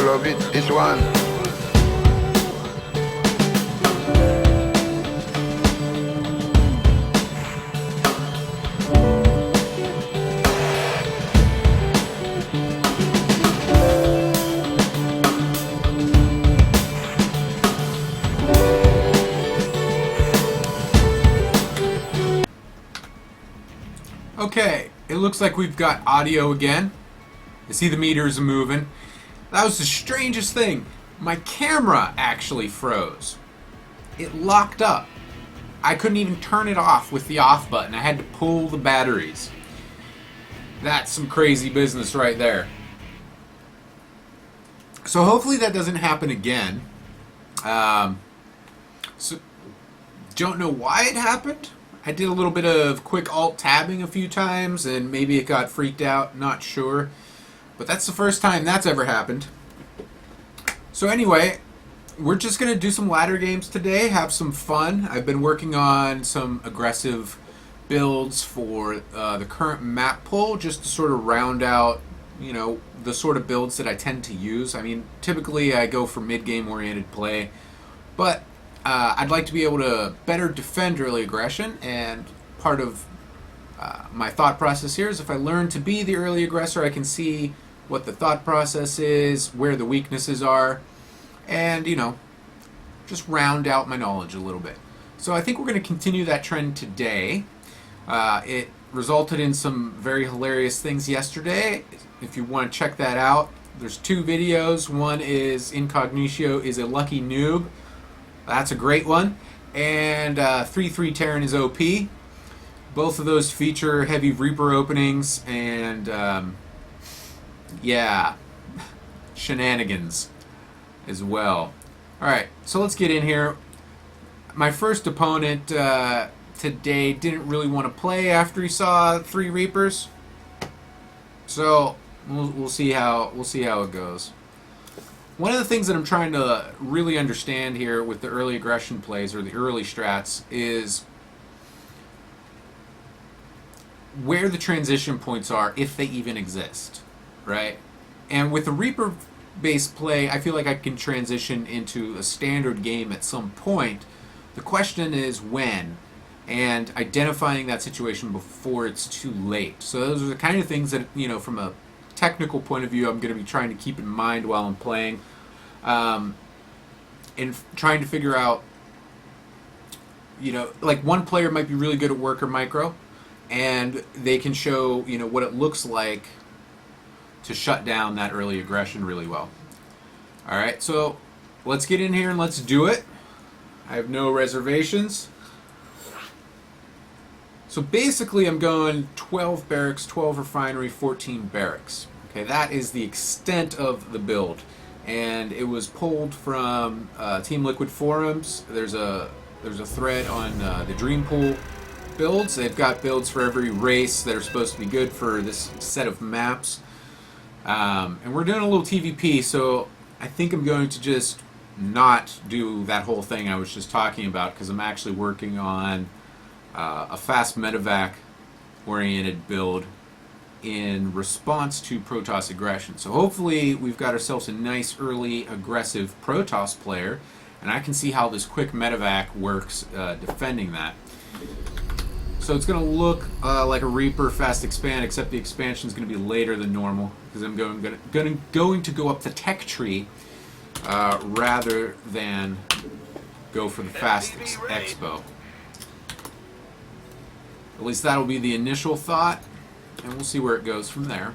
love it. This one. Okay, it looks like we've got audio again. I see the meters moving. That was the strangest thing. My camera actually froze. It locked up. I couldn't even turn it off with the off button. I had to pull the batteries. That's some crazy business right there. So hopefully that doesn't happen again. So don't know why it happened. I did a little bit of quick alt-tabbing a few times, and maybe it got freaked out, not sure. But that's the first time that's ever happened. So anyway, we're just going to do some ladder games today, have some fun. I've been working on some aggressive builds for the current map pool, just to sort of round out, you know, the sort of builds that I tend to use. I mean, typically I go for mid-game oriented play, but I'd like to be able to better defend early aggression, and part of my thought process here is if I learn to be the early aggressor, I can see what the thought process is, where the weaknesses are, and, you know, just round out my knowledge a little bit. So I think we're going to continue that trend today. It resulted in some very hilarious things yesterday. If you want to check that out, there's two videos. One is Incognito is a Lucky Noob. That's a great one. And 3-3 Terran is OP. Both of those feature heavy Reaper openings and, yeah, Shenanigans as well. Alright, so let's get in here. My first opponent today didn't really want to play after he saw 3 Reapers. So we'll see how it goes. One of the things that I'm trying to really understand here with the early aggression plays, or the early strats, is where the transition points are, if they even exist, right? And with the Reaper-based play, I feel like I can transition into a standard game at some point. The question is when, and identifying that situation before it's too late. So those are the kind of things that, you know, from a technical point of view, I'm going to be trying to keep in mind while I'm playing, and trying to figure out, you know, like one player might be really good at worker micro, and they can show, you know, what it looks like to shut down that early aggression really well. All right, so let's get in here and let's do it. I have no reservations. So basically I'm going 12 barracks, 12 refinery, 14 barracks. Okay, that is the extent of the build. And it was pulled from Team Liquid forums. There's a thread on the Dream Pool builds. They've got builds for every race that are supposed to be good for this set of maps. And we're doing a little TVP, so I think I'm going to just not do that whole thing I was just talking about, because I'm actually working on a fast medevac oriented build in response to Protoss aggression. So hopefully we've got ourselves a nice early aggressive Protoss player, and I can see how this quick medevac works defending that. So it's going to look like a Reaper fast expand, except the expansion is going to be later than normal, because I'm going to go up the tech tree rather than go for the fast expo. At least that'll be the initial thought, and we'll see where it goes from there.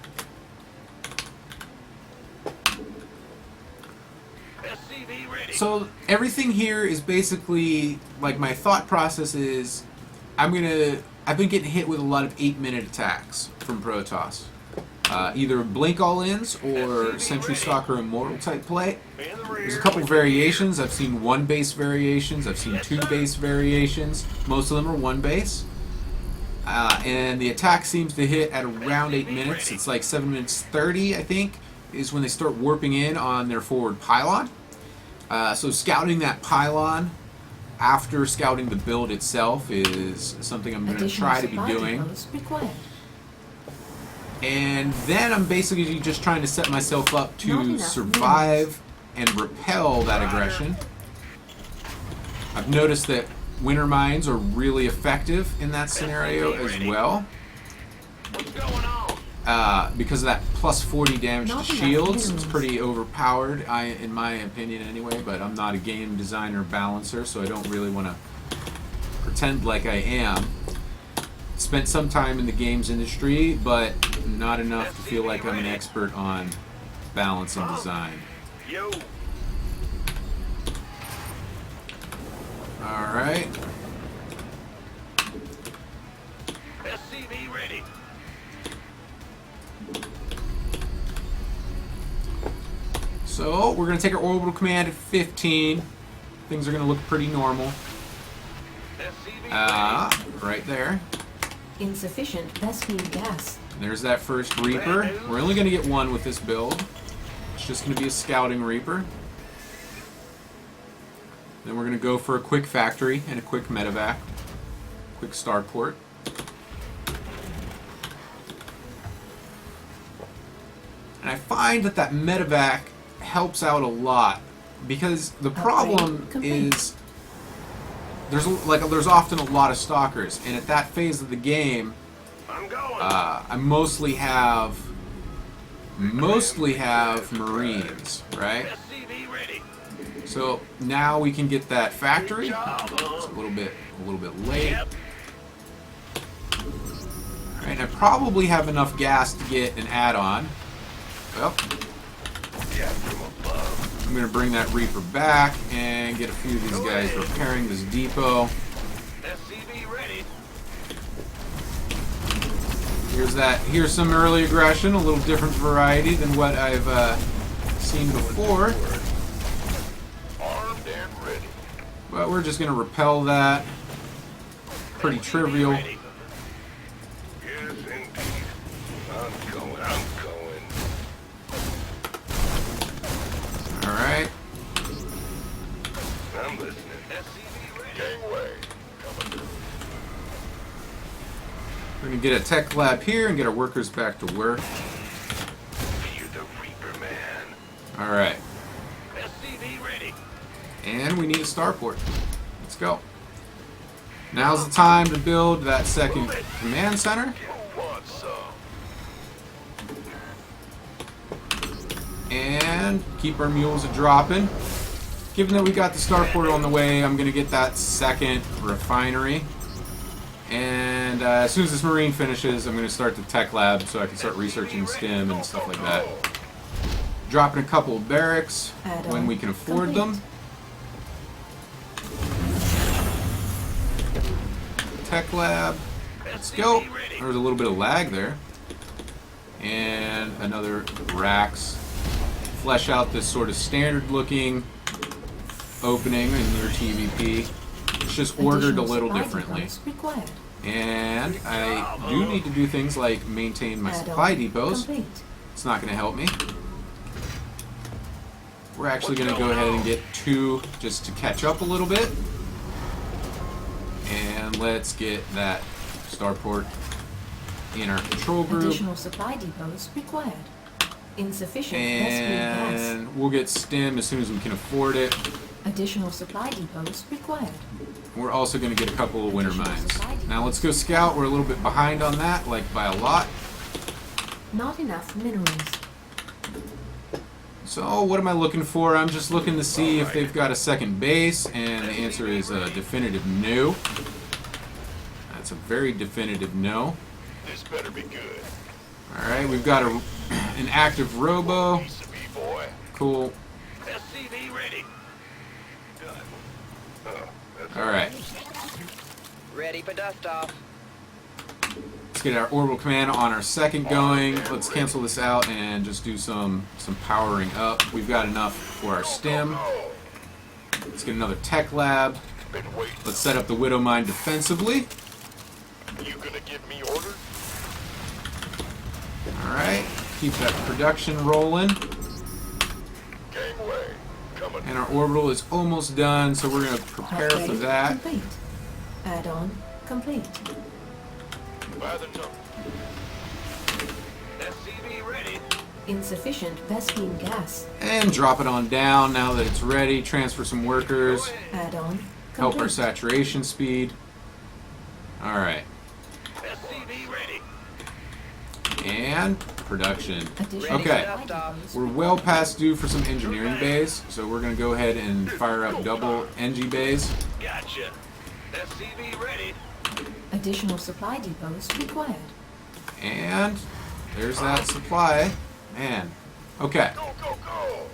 So everything here is basically, like, my thought process is I've been getting hit with a lot of 8-minute attacks from Protoss. Either Blink All-Ins or Sentry Stalker Immortal type play. There's a couple variations. I've seen 1 base variations. I've seen 2 base variations. Most of them are 1 base. And the attack seems to hit at around 8 minutes. It's like 7 minutes 30, I think, is when they start warping in on their forward pylon. So scouting that pylon after scouting the build itself is something I'm going to try to be doing. And then I'm basically just trying to set myself up Not to enough survive and repel that aggression. I've noticed that winter mines are really effective in that scenario as well. What's going on? Because of that plus 40 damage Not to enough shields. It's minerals. pretty overpowered, in my opinion anyway, but I'm not a game designer balancer, so I don't really want to pretend like I am. Spent some time in the games industry, but not enough to feel like I'm an expert on balance and design. Yo. Alright. SCV ready. So, we're going to take our orbital command at 15. Things are going to look pretty normal. SCV Right there. Insufficient best speed gas. There's that first Reaper. We're only going to get one with this build. It's just going to be a scouting Reaper. Then we're going to go for a quick factory and a quick medevac. Quick starport. And I find that medevac helps out a lot because the problem is there's often a lot of stalkers, and at that phase of the game, I'm going. I mostly have Marines, right? SCV ready. So now we can get that factory. It's a little bit late. Yep. All right, I probably have enough gas to get an add-on. Well, Yeah, from above. I'm gonna bring that Reaper back and get a few of these guys repairing this depot. SCV ready. Here's some early aggression, a little different variety than what I've seen before. Armed and ready. But we're just gonna repel that. Pretty trivial. Ready. Yes, indeed. I'm going. Alright. I'm listening. SCV ready. Gangway. Coming through. We're gonna get a tech lab here and get our workers back to work. You're the Reaper man. Alright. SCV ready. And we need a starport. Let's go. Now's the time to build that second command center. Who wants some? And keep our mules a-dropping. Given that we got the starport on the way, I'm going to get that second refinery. And as soon as this Marine finishes, I'm going to start the tech lab so I can start researching STEM and stuff like that. Dropping a couple of barracks when we can afford them. Tech lab. Let's go. There was a little bit of lag there. And another racks. Flesh out this sort of standard looking opening in your TVP. It's just ordered a little differently. And I do need to do things like maintain my supply depots. It's not going to help me. We're actually going to go ahead and get 2 just to catch up a little bit. And let's get that starport in our control group. Additional supply depots required. Insufficient best speed gas. And we'll get STEM as soon as we can afford it. Additional supply depots required. We're also going to get a couple of winter mines. Now let's go scout. We're a little bit behind on that, like by a lot. Not enough minerals. So what am I looking for? I'm just looking to see if they've got a second base, and the answer is a definitive no. That's a very definitive no. This better be good. Alright, we've got an active robo. Piece of me, boy. Cool. SCV ready. Done. That's Alright, Ready for dust off. let's get our orbital command on our second going. Let's cancel this out and just do some powering up. We've got enough for our STEM. Let's get another tech lab. been waiting. Let's set up the Widow Mine defensively. You gonna give me orders? Alright, keep that production rolling. Gangway. Coming. And our orbital is almost done, so we're going to prepare for Upgrade that. complete. Add-on complete. By the number. Insufficient Vespine gas. And drop it on down now that it's ready. Transfer some workers. Add-on Help our complete. saturation speed. Alright. SCV ready. And production. Additional Okay. supply depots We're well past due for some engineering bays, so we're going to go ahead and fire up double NG bays. Gotcha. SCV ready. Additional supply depots required. And there's that supply. Man. Okay. Go, go, go.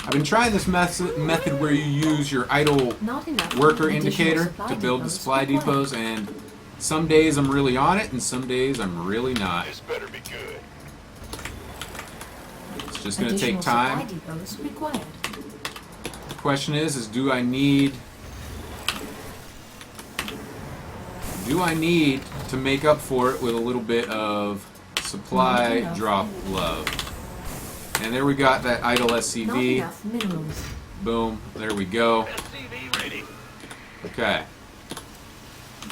I've been trying this method where you use your idle Not enough worker additional indicator supply to build the depots supply required. depots, and some days I'm really on it, and some days I'm really not. This better be good. It's just going to take Additional supply time. depots required. The question is do I need to make up for it with a little bit of supply enough. drop love? And there we got that idle Not SCV. enough minerals. Boom. There we go. SCV ready. Okay.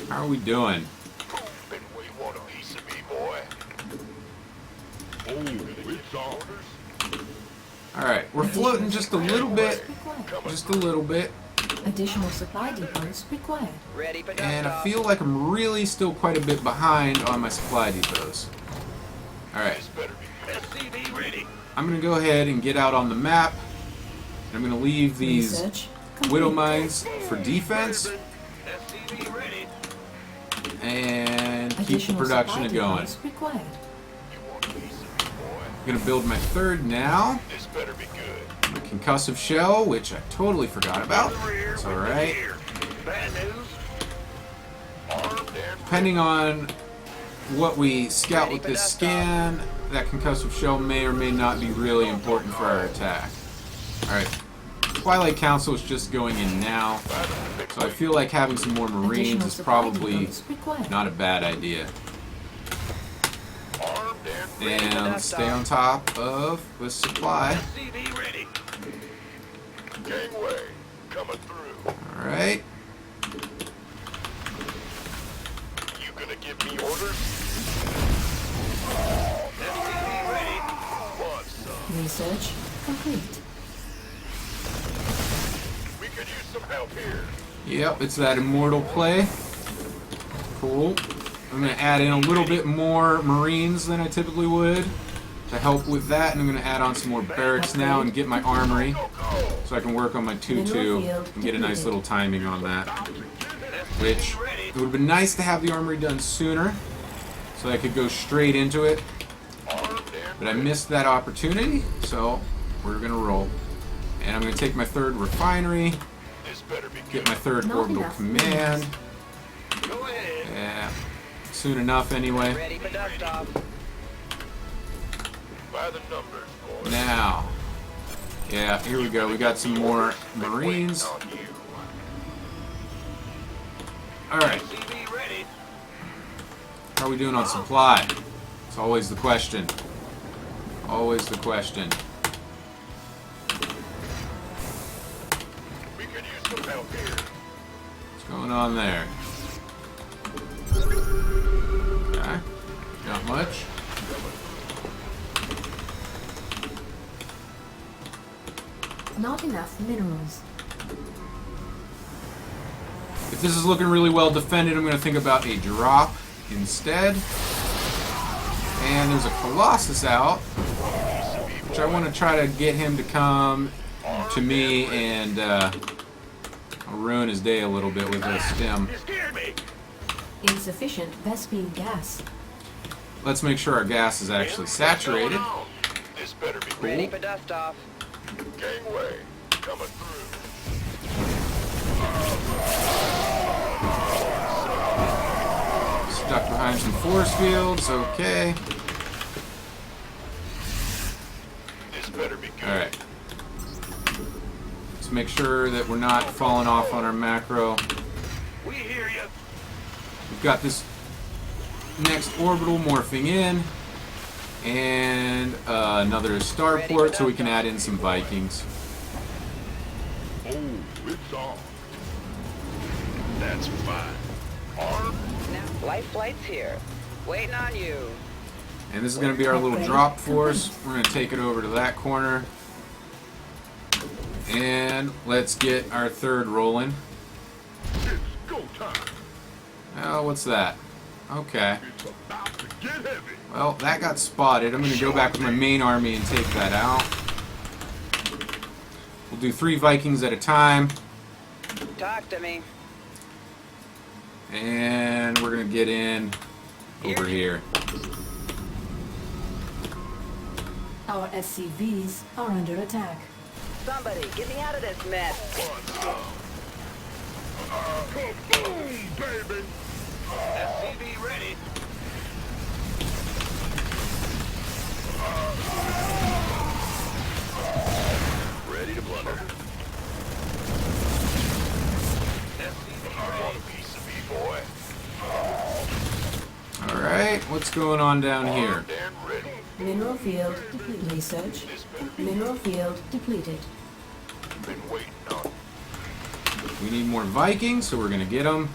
How are we doing? Been where you want a piece of me, boy. Oh, it's orders. Alright, we're floating just a little bit. Required. Just a little bit. Additional supply depots required. Ready for And I dust-off. feel like I'm really still quite a bit behind on my supply depots. Alright, This better be good. SCV ready. I'm going to go ahead and get out on the map. And I'm going to leave these Research complete. widow mines for defense SCV ready. and keep the Additional production supply going. depots required. You want a piece of me, boy. I'm going to build my third now. This better be good. My concussive shell, which I totally forgot about. The rear It's with the alright. gear. Bad news. Armed and Depending on what we scout with this scan, that concussive shell may or may not be really important for our attack. Alright. Twilight Council is just going in now, so I feel like having some more Marines Additional is supply probably depots required. not a bad idea. armed and ready. And let's stay on top of the supply. SCV ready. Gangway coming through. Alright. You gonna give me orders? SCV ready. Want some? Research complete. We could use some help here. Yep, it's that immortal play. Cool. I'm going to add in a little bit more Marines than I typically would to help with that, and I'm going to add on some more barracks now and get my armory Go, go. so I can work on my 2-2 and get a nice little timing on that. Which, it would have been nice to have the armory done sooner so I could go straight into it, Armed and but I missed that opportunity, so we're going to roll. And I'm going to take my third refinery, this better be get good. my third Not orbital enough command. Go ahead. Yeah, soon enough anyway. Ready for dust-off. By the numbers, boy. Now, yeah, here we go. We got some more Marines. On you. Alright, SCV ready. how are we doing on supply? It's always the question. Always the question. We could use some help here. What's going on there? Okay, not much. Not enough minerals. If this is looking really well defended, I'm going to think about a drop instead. And there's a Colossus out, which I want to try to get him to come to me and I'll ruin his day a little bit with a stem. You scared me. Insufficient Vespine gas. Let's make sure our gas is actually saturated. This better be good. Ready for dust-off. Gangway coming through. Stuck behind some force fields, okay. This better be good. Alright. Let's make sure that we're not falling off on our macro. We hear you. We've got this next orbital morphing in. And another starport so we can add in some Vikings. Oh, it's on. That's fine. Armed. Now, life flight's here. Waiting on you. And this is going to be our little drop force. We're going to take it over to that corner. And let's get our third rolling. It's go time. Oh, what's that? Okay. It's about to get heavy. Well, that got spotted. I'm going to go back with my main army and take that out. We'll do 3 Vikings at a time. Talk to me. And we're going to get in over here. Our SCVs are under attack. Somebody, get me out of this mess. Kaboom, baby. SCV ready. Ready to blunder. Want a piece of me, boy? Alright, what's going on down here? Armed and ready. Mineral field depleted. Research. Mineral field depleted. Been waiting on. We need more Vikings, so we're going to get them.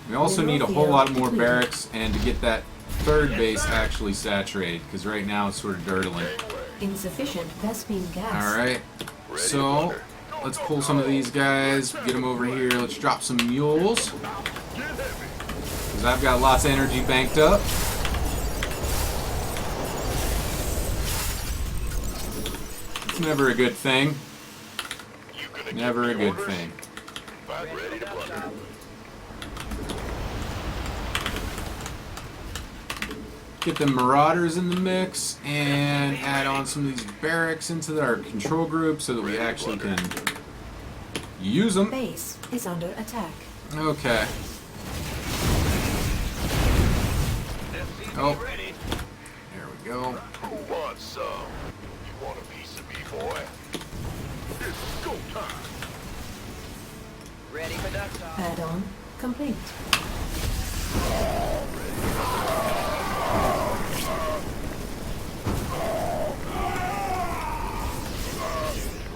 We also Mineral need a whole field lot more depleted. barracks and to get that third base actually saturated, because right now it's sort of dirtling. Insufficient Vespine gas. Alright, Ready so to blunder. let's pull some of these guys, get them over here. Let's drop some mules, Get heavy. because I've got lots of energy banked up. It's never a good thing. You gonna Never a give me good orders? thing. About ready to blunder. Get the Marauders in the mix and add on some of these barracks into our control group so that we actually can use them. Base is under attack. Okay. Oh, Ready. there we go. Who wants some? You want a piece of me, boy? It's go time. Ready for duck off. Add-on complete.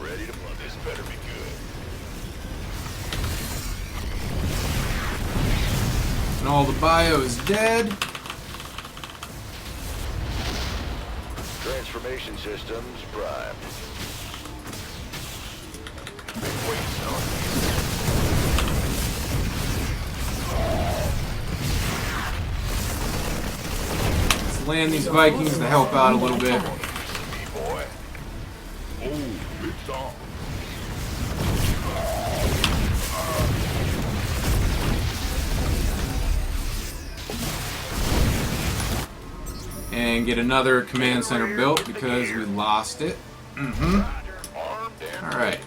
Ready to blunder. This better be good. And all the bio is dead. Transformation systems primed. Been waiting on you. Let's land these Vikings to help out a little bit. Piece of me, boy. Oh, it's on. And get another command center built because we lost it. Mm-hmm. Armed and Alright.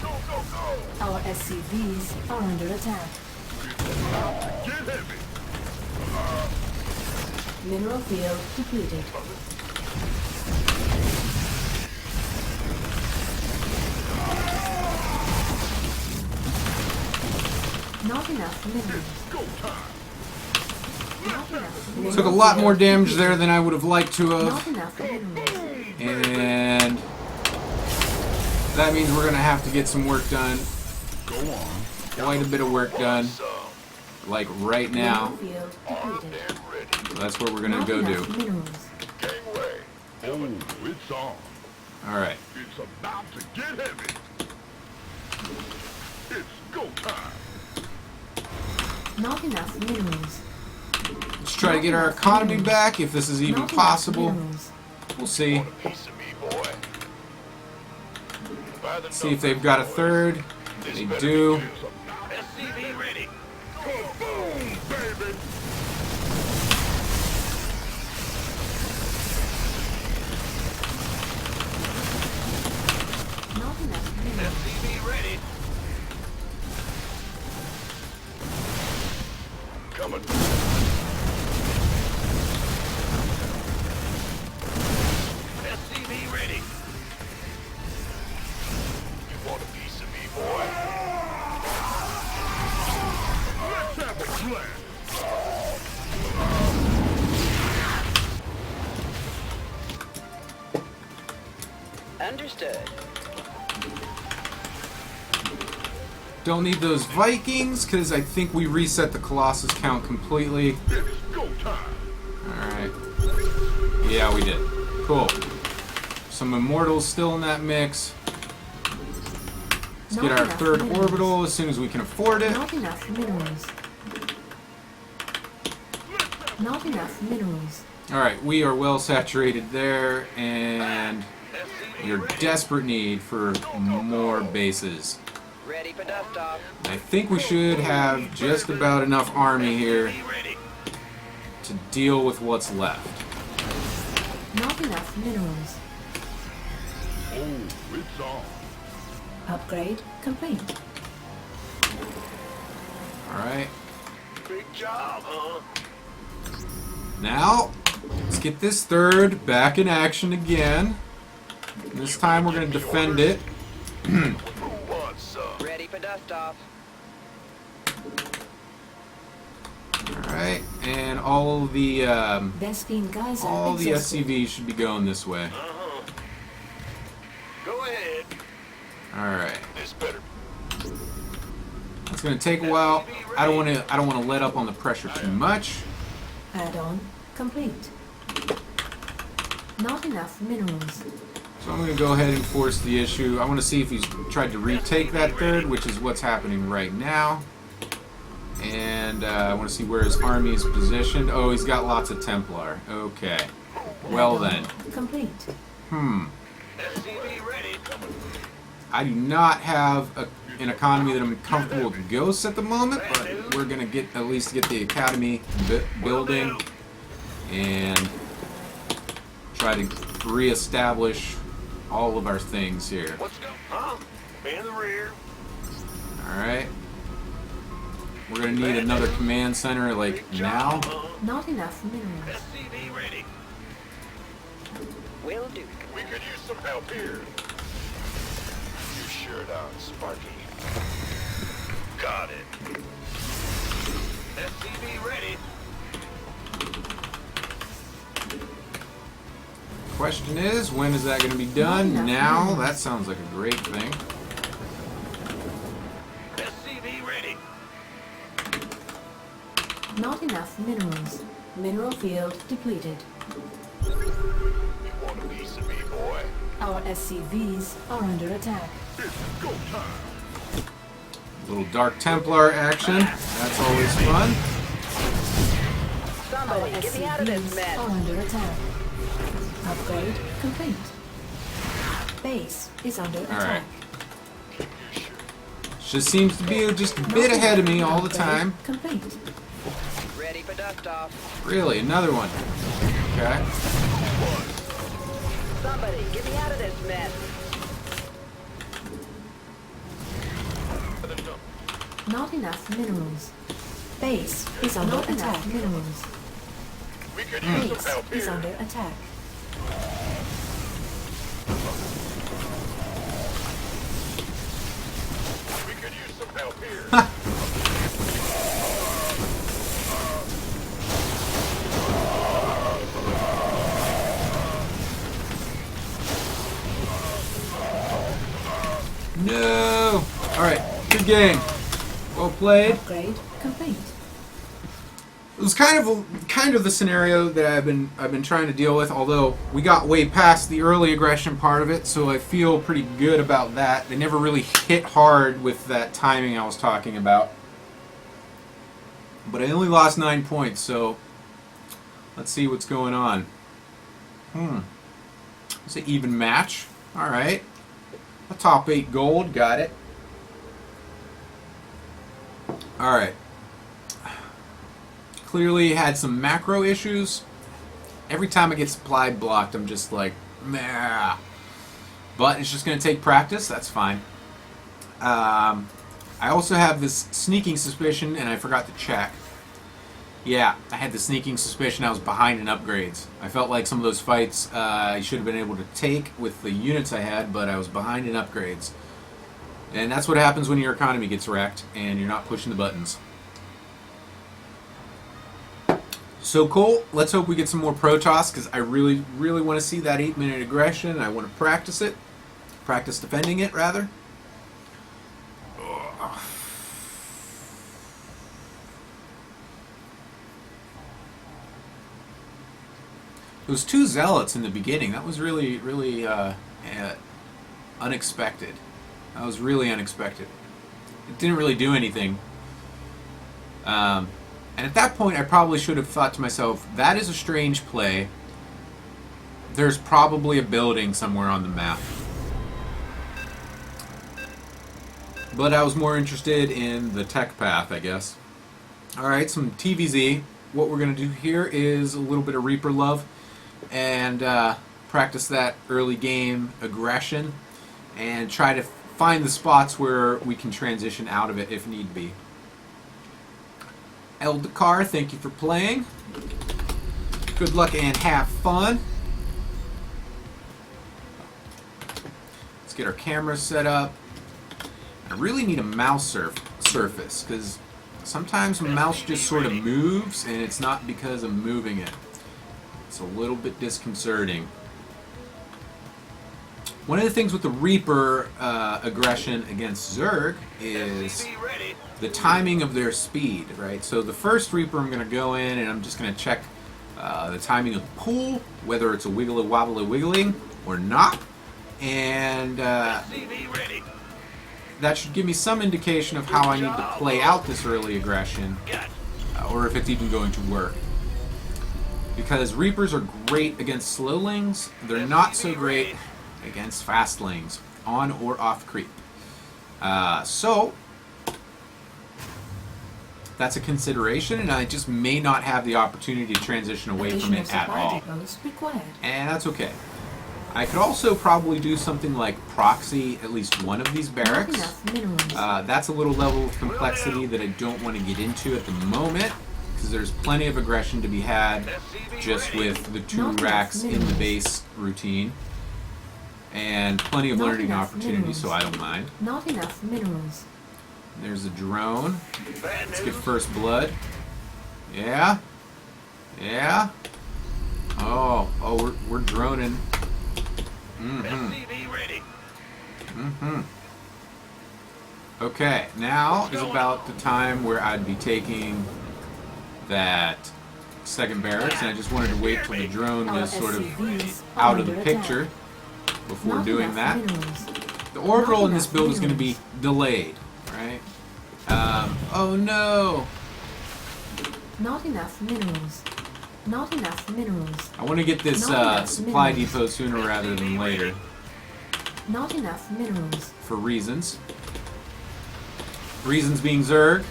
go, go, go. Our SCVs are under attack. Get heavy. Mineral field depleted. Not enough minerals. Go time. Not enough minerals. Took a lot more damage there than I would have liked to Not have. enough minerals. And that means we're going to have to get some work done. Go on. Quite a bit of work done. Some. Like right now. Mineral field Armed depleted. and ready. So that's what we're going to Not go enough do. minerals. Gangway. Oh, it's on. Alright. It's about to get heavy. It's go time. Not enough minerals. Let's try to get our economy back if this is even Not enough possible. minerals. We'll see. Want a piece of me, boy? By the See if they've got a third. This They better do. be good. SCV ready. Boom, baby. Not enough minerals. SCV ready. Coming. SCV ready. You want a piece of me, boy? Let's have a blast. Understood. Don't need those Vikings because I think we reset the Colossus count completely. It's go time. Alright. Yeah, we did. Cool. Some Immortals still in that mix. Let's Not get our enough third minerals. orbital as soon as we can afford it. Not enough minerals. Not enough minerals. Alright, we are well saturated there, and we're in desperate need for more bases. Ready for dust off. I think we should have just about enough army here Be ready. to deal with what's left. Not enough minerals. Oh, it's on. Upgrade complete. Alright, Big job, huh? now let's get this third back in action again. This time we're going to defend it. Who wants some? Ready for dust off. Alright, and all the Vespine Geyser all the exhausted. SCVs should be going this way. Uh-huh. Go ahead. Alright. This better. It's going to take a while. I don't want to let up on the pressure too much. Add-on complete. Not enough minerals. So I'm going to go ahead and force the issue. I want to see if he's tried to retake that third, which is what's happening right now. And I want to see where his army is positioned. Oh, he's got lots of Templar. Okay. Well Add-on then. complete. SCV ready. I do not have an economy that I'm comfortable with ghosts at the moment, but we're going to at least get the academy building and try to reestablish all of our things here. Let's go. Huh? Man in the rear. Alright. We're going to need another command center like now. Not enough minerals. SCV ready. Will do. We could use some help here. You shirt on, Sparky. Got it. SCV ready. Question is, when is that going to be done? Now? That sounds like a great thing. SCV ready. Not enough minerals. Mineral field depleted. You want a piece of me, boy? Our SCVs are under attack. It's go time. Little Dark Templar action. That's always fun. Our Somebody get me out of this SCVs mess. are under attack. Upgrade complete. Base is under attack. Just seems to be just a bit ahead of me all the time. Complete. Ready for dust off. Really, another one. Okay. Somebody get me out of this mess. Not enough minerals. Base is under attack. Minerals. We could use Base some help is here. under attack. We could use some help here. No! Alright, good game. Well played. Upgrade complete. It was kind of the scenario that I've been trying to deal with, although we got way past the early aggression part of it, so I feel pretty good about that. They never really hit hard with that timing I was talking about. But I only lost 9 points, so let's see what's going on. It's an even match. Alright. A top 8 gold, got it. Alright. Clearly had some macro issues. Every time I get supply blocked, I'm just like, meh. But it's just going to take practice. That's fine. I also have this sneaking suspicion, and I forgot to check. Yeah, I had the sneaking suspicion I was behind in upgrades. I felt like some of those fights I should have been able to take with the units I had, but I was behind in upgrades. And that's what happens when your economy gets wrecked and you're not pushing the buttons. So cool. Let's hope we get some more Protoss, because I really, really want to see that 8-minute aggression. I want to practice it. Practice defending it, rather. Ugh. Those two zealots in the beginning, that was really, really unexpected. That was really unexpected. It didn't really do anything. And at that point, I probably should have thought to myself, that is a strange play. There's probably a building somewhere on the map. But I was more interested in the tech path, I guess. Alright, some TVZ. What we're going to do here is a little bit of Reaper love and practice that early game aggression and try to find the spots where we can transition out of it if need be. Eldakar, thank you for playing. Good luck and have fun. Let's get our camera set up. I really need a mouse surface because sometimes my mouse just sort of moves and it's not because I'm moving it. It's a little bit disconcerting. One of the things with the Reaper aggression against Zerg is the timing of their speed, right? So the first Reaper I'm going to go in and I'm just going to check the timing of the pool, whether it's a wiggly wobbly wiggling or not. And that should give me some indication of how I need to play out this early aggression, or if it's even going to work. Because Reapers are great against slowlings, they're not so great against fastlings, on or off creep. So, that's a consideration, and I just may not have the opportunity to transition away from it at all. And that's okay. I could also probably do something like proxy at least one of these barracks. That's a little level of complexity that I don't want to get into at the moment, because there's plenty of aggression to be had just with the 2 racks in the base routine. And plenty of learning opportunities, so I don't mind. Not enough minerals. There's a drone. Let's get first blood. Yeah. Yeah. Oh, we're droning. Okay, now is about the time where I'd be taking that second barracks, and I just wanted to wait till the drone was sort of out of the picture before doing that. The orbital in this build is going to be delayed, right? Oh no! Not enough minerals. Not enough minerals. I want to get this supply depot sooner rather than later. Not enough minerals. For reasons. Reasons being Zerg.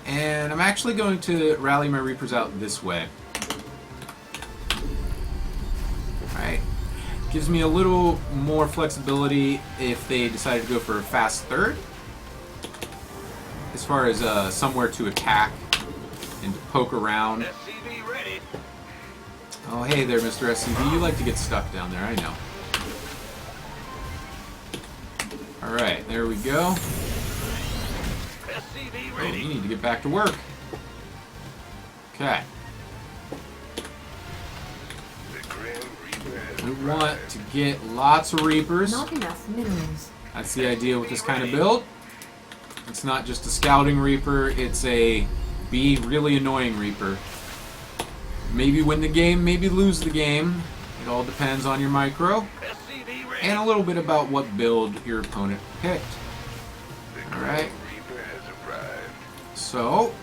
And I'm actually going to rally my Reapers out this way. Alright. Gives me a little more flexibility if they decide to go for a fast third. As far as somewhere to attack and to poke around. Oh, hey there, Mr. SCV. You like to get stuck down there, I know. Alright, there we go. Oh, you need to get back to work. Okay. We want to get lots of Reapers. Not enough minerals. That's the idea with this kind of build. It's not just a scouting Reaper, it's a be really annoying Reaper. Maybe win the game, maybe lose the game. It all depends on your micro. And a little bit about what build your opponent picked. Alright. So,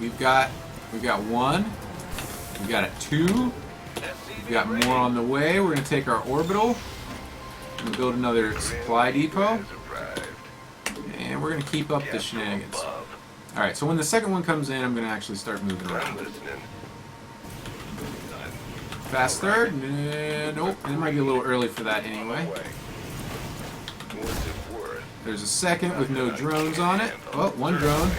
we've got 1. We've got a 2. We've got more on the way. We're going to take our orbital. We're going to build another supply depot. And we're going to keep up the shenanigans. Alright, so when the second one comes in, I'm going to actually start moving around. Fast third? Nope. It might be a little early for that anyway. There's a second with no drones on it. Oh, 1 drone.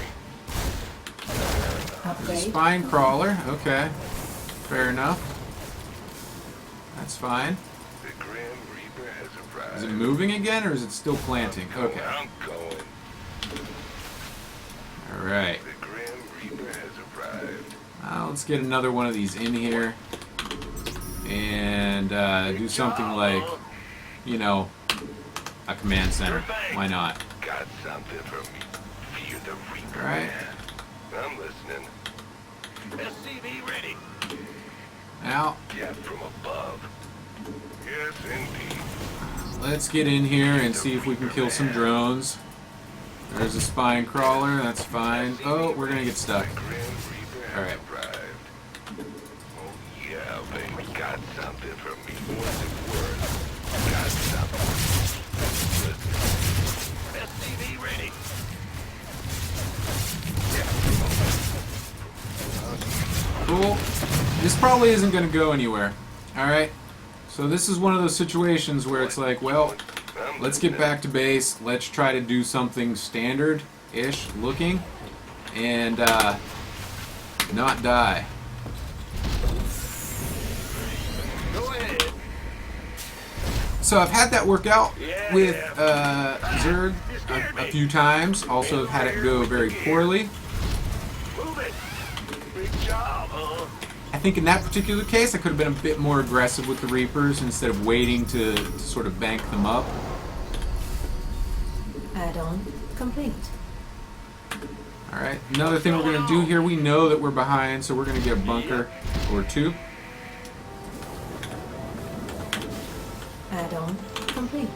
There's a spine crawler. Okay. Fair enough. That's fine. Is it moving again, or is it still planting? Okay. Alright. Let's get another one of these in here. And do something like, you know, a command center. Why not? Alright. I'm listening. SCV ready. Now, Death from above. Yes, indeed. let's get in here and see if we can kill some drones. There's a spine crawler, that's fine. Oh, we're gonna get stuck. Alright. Oh, yeah, baby. Got something for me. What's it worth? Got something. SCV ready. Cool. This probably isn't gonna go anywhere. Alright. So this is one of those situations where it's like, well, let's get back to base. Let's try to do something standard-ish looking. And, not die. Go ahead. So I've had that work out with Zerg a few times. Also have had it go very poorly. Move it. Big job, huh? I think in that particular case I could have been a bit more aggressive with the Reapers instead of waiting to sort of bank them up. Add-on complete. Alright, another thing we're going to do here, we know that we're behind, so we're going to get a bunker or two. Add-on complete.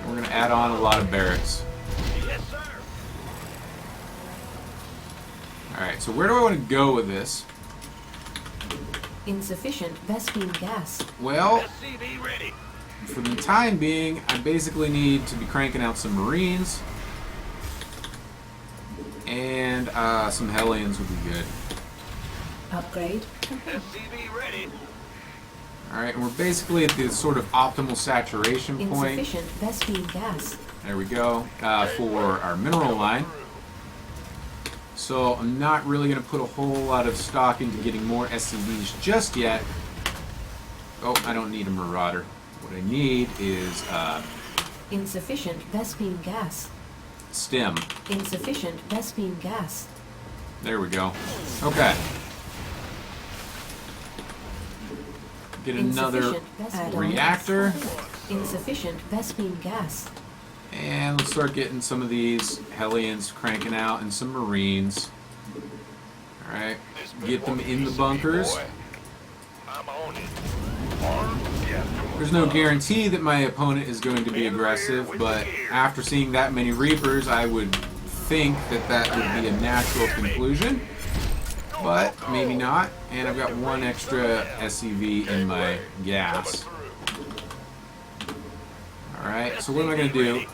And we're going to add on a lot of barracks. Yes, sir. Alright, so where do I want to go with this? Insufficient Vespine gas. Well, SCV ready. for the time being, I basically need to be cranking out some Marines. And some Hellions would be good. Upgrade complete. SCV ready. Alright, and we're basically at the sort of optimal saturation point. Insufficient Vespine gas. There we go, for our mineral line. So I'm not really going to put a whole lot of stock into getting more SCVs just yet. Oh, I don't need a Marauder. What I need is Insufficient Vespine gas. STEM. Insufficient Vespine gas. There we go. Okay. Get another Insufficient Vespine reactor. gas. Insufficient Vespine gas. And let's start getting some of these Hellions cranking out and some Marines. Alright. Get them in the bunkers. I'm on it. Armed? Yeah. There's no guarantee that my opponent is going to be aggressive, but after seeing that many Reapers, I would think that that would be a natural conclusion. But maybe not. And I've got one extra SCV in my gas. Alright, so what am I going to do?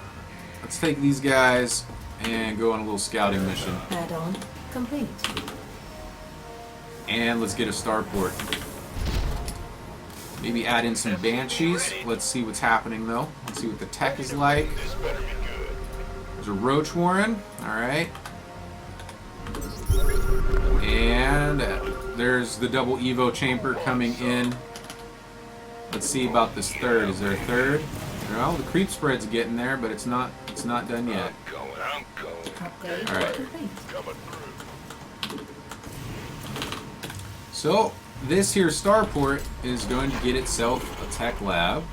Let's take these guys and go on a little scouting mission. Add-on complete. And let's get a starport. Maybe add in some Banshees. Let's see what's happening though. Let's see what the tech is like. This better be good. There's a Roach Warren. Alright. And there's the double Evo chamber coming in. Let's see about this third. Is there a third? Well, the creep spread's getting there, but it's not done yet. I'm going. Upgrade Alright. complete. Coming through. So, this here starport is going to get itself a tech lab.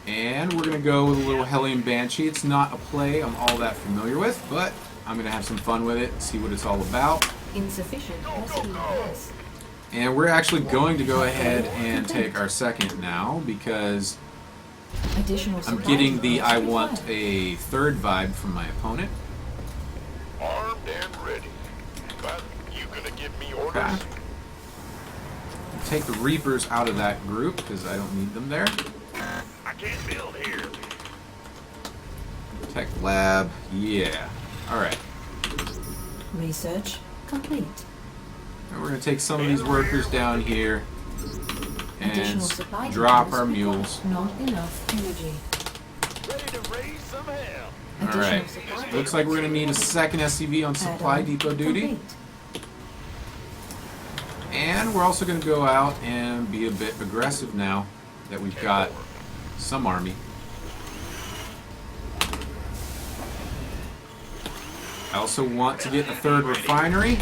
And we're going to go with a little Hellion Banshee. It's not a play I'm all that familiar with, but I'm going to have some fun with it and see what it's all about. Insufficient Vespine gas. And we're actually going to go ahead and take our second now because Additional I'm supply getting the depots I want required. a third vibe from my opponent. Armed and ready. But you gonna give me orders? Okay. Take the Reapers out of that group because I don't need them there. I can't build here. Tech lab, yeah. Alright. Research complete. And we're going to take some of these workers down here Additional and supply drop depots our required. mules. Not enough energy. Ready to raise some hell. Additional Alright. supply Looks like we're going to need a second SCV on supply Add-on depot duty. complete. And we're also going to go out and be a bit aggressive now that we've got some army. I also want to get a third refinery.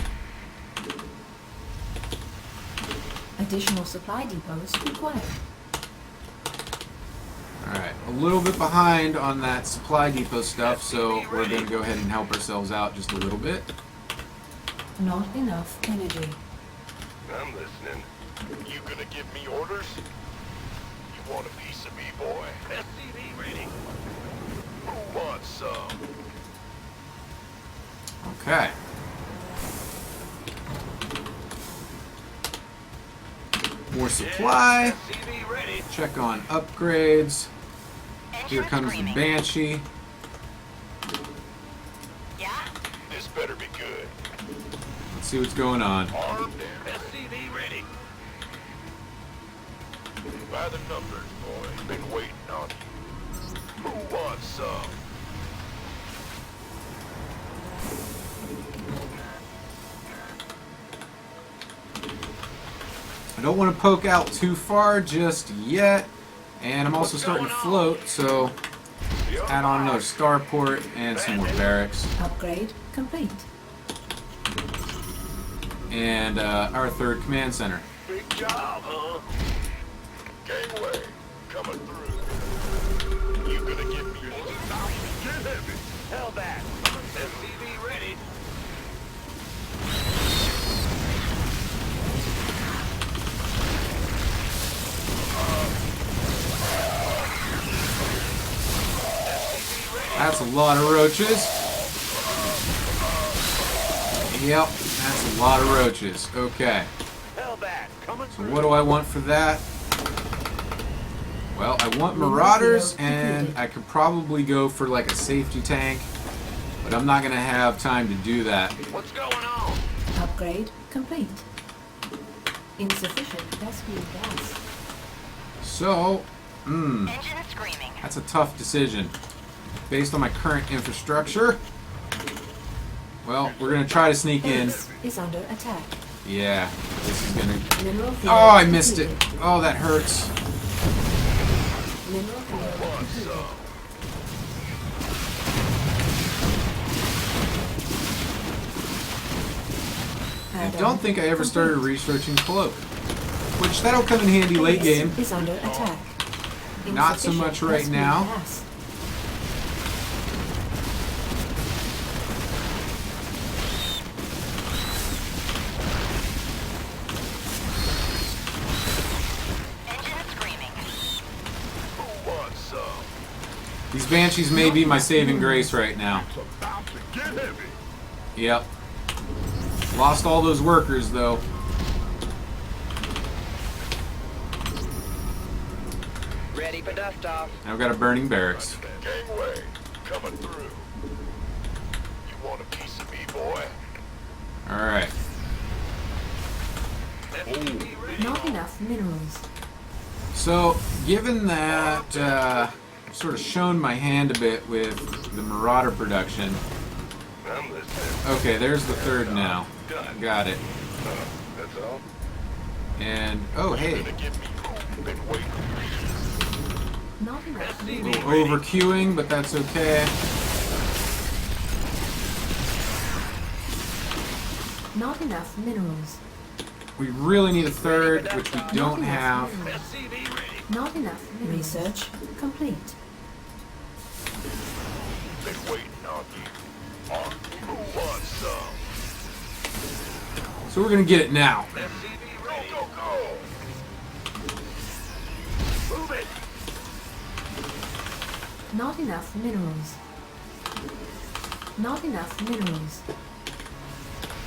Additional supply depots required. Alright, a little bit behind on that supply depot stuff, so we're going to go ahead and help ourselves out just a little bit. Not enough energy. I'm listening. You gonna give me orders? You want a piece of me, boy? SCV ready. Who wants some? Okay. More supply. SCV ready. Check on upgrades. Here comes the Banshee. This better be good. Let's see what's going on. Armed and SCV ready. By the numbers, boy. Been waiting on you. Who wants some? I don't want to poke out too far just yet. And I'm also starting to float, so add on another starport and some more barracks. Upgrade complete. And our third command center. Big job, huh? Gangway, coming through. You gonna give me orders? Get heavy. Hell that. SCV ready. That's a lot of roaches. Yep, that's a lot of roaches. Okay. Hell that. Coming So through. what do I want for that? Well, I want marauders, and I could probably go for like a safety tank, but I'm not going to have time to do that. What's going on? Upgrade complete. Insufficient rescue gas. So, Engine screaming. that's a tough decision. Based on my current infrastructure, well, we're going to try to sneak in. Base is under attack. Yeah, this is going to... Mineral field Oh, I missed it. depleted. Oh, that hurts. Mineral field Wants depleted. some? I Add-on don't think I ever started complete. researching Cloak, which that'll come in handy late Base game. is under attack. Not so Insufficient much right rescue now. gas. Engine screaming. Who wants some? These Banshees may be my saving grace right now. It's about to get heavy. Yep. Lost all those workers, though. Ready for dust off. Now I've got a burning barracks. Gangway, coming through. You want a piece of me, boy? Alright. SCV ready. Not enough minerals. So, given that I've sort of shown my hand a bit with the Marauder production. I'm listening. Okay, there's the third now. Done. Got it. That's all? And, oh, hey. Gonna give me who? Been waiting. Not enough A minerals. little over-queuing, but that's okay. Not enough minerals. We really need a third, which we don't have. SCV ready. Not enough minerals. Research complete. Been waiting on you. Who wants some? So we're gonna get it now. SCV ready. Go, go, go. Move it. Not enough minerals. Not enough minerals.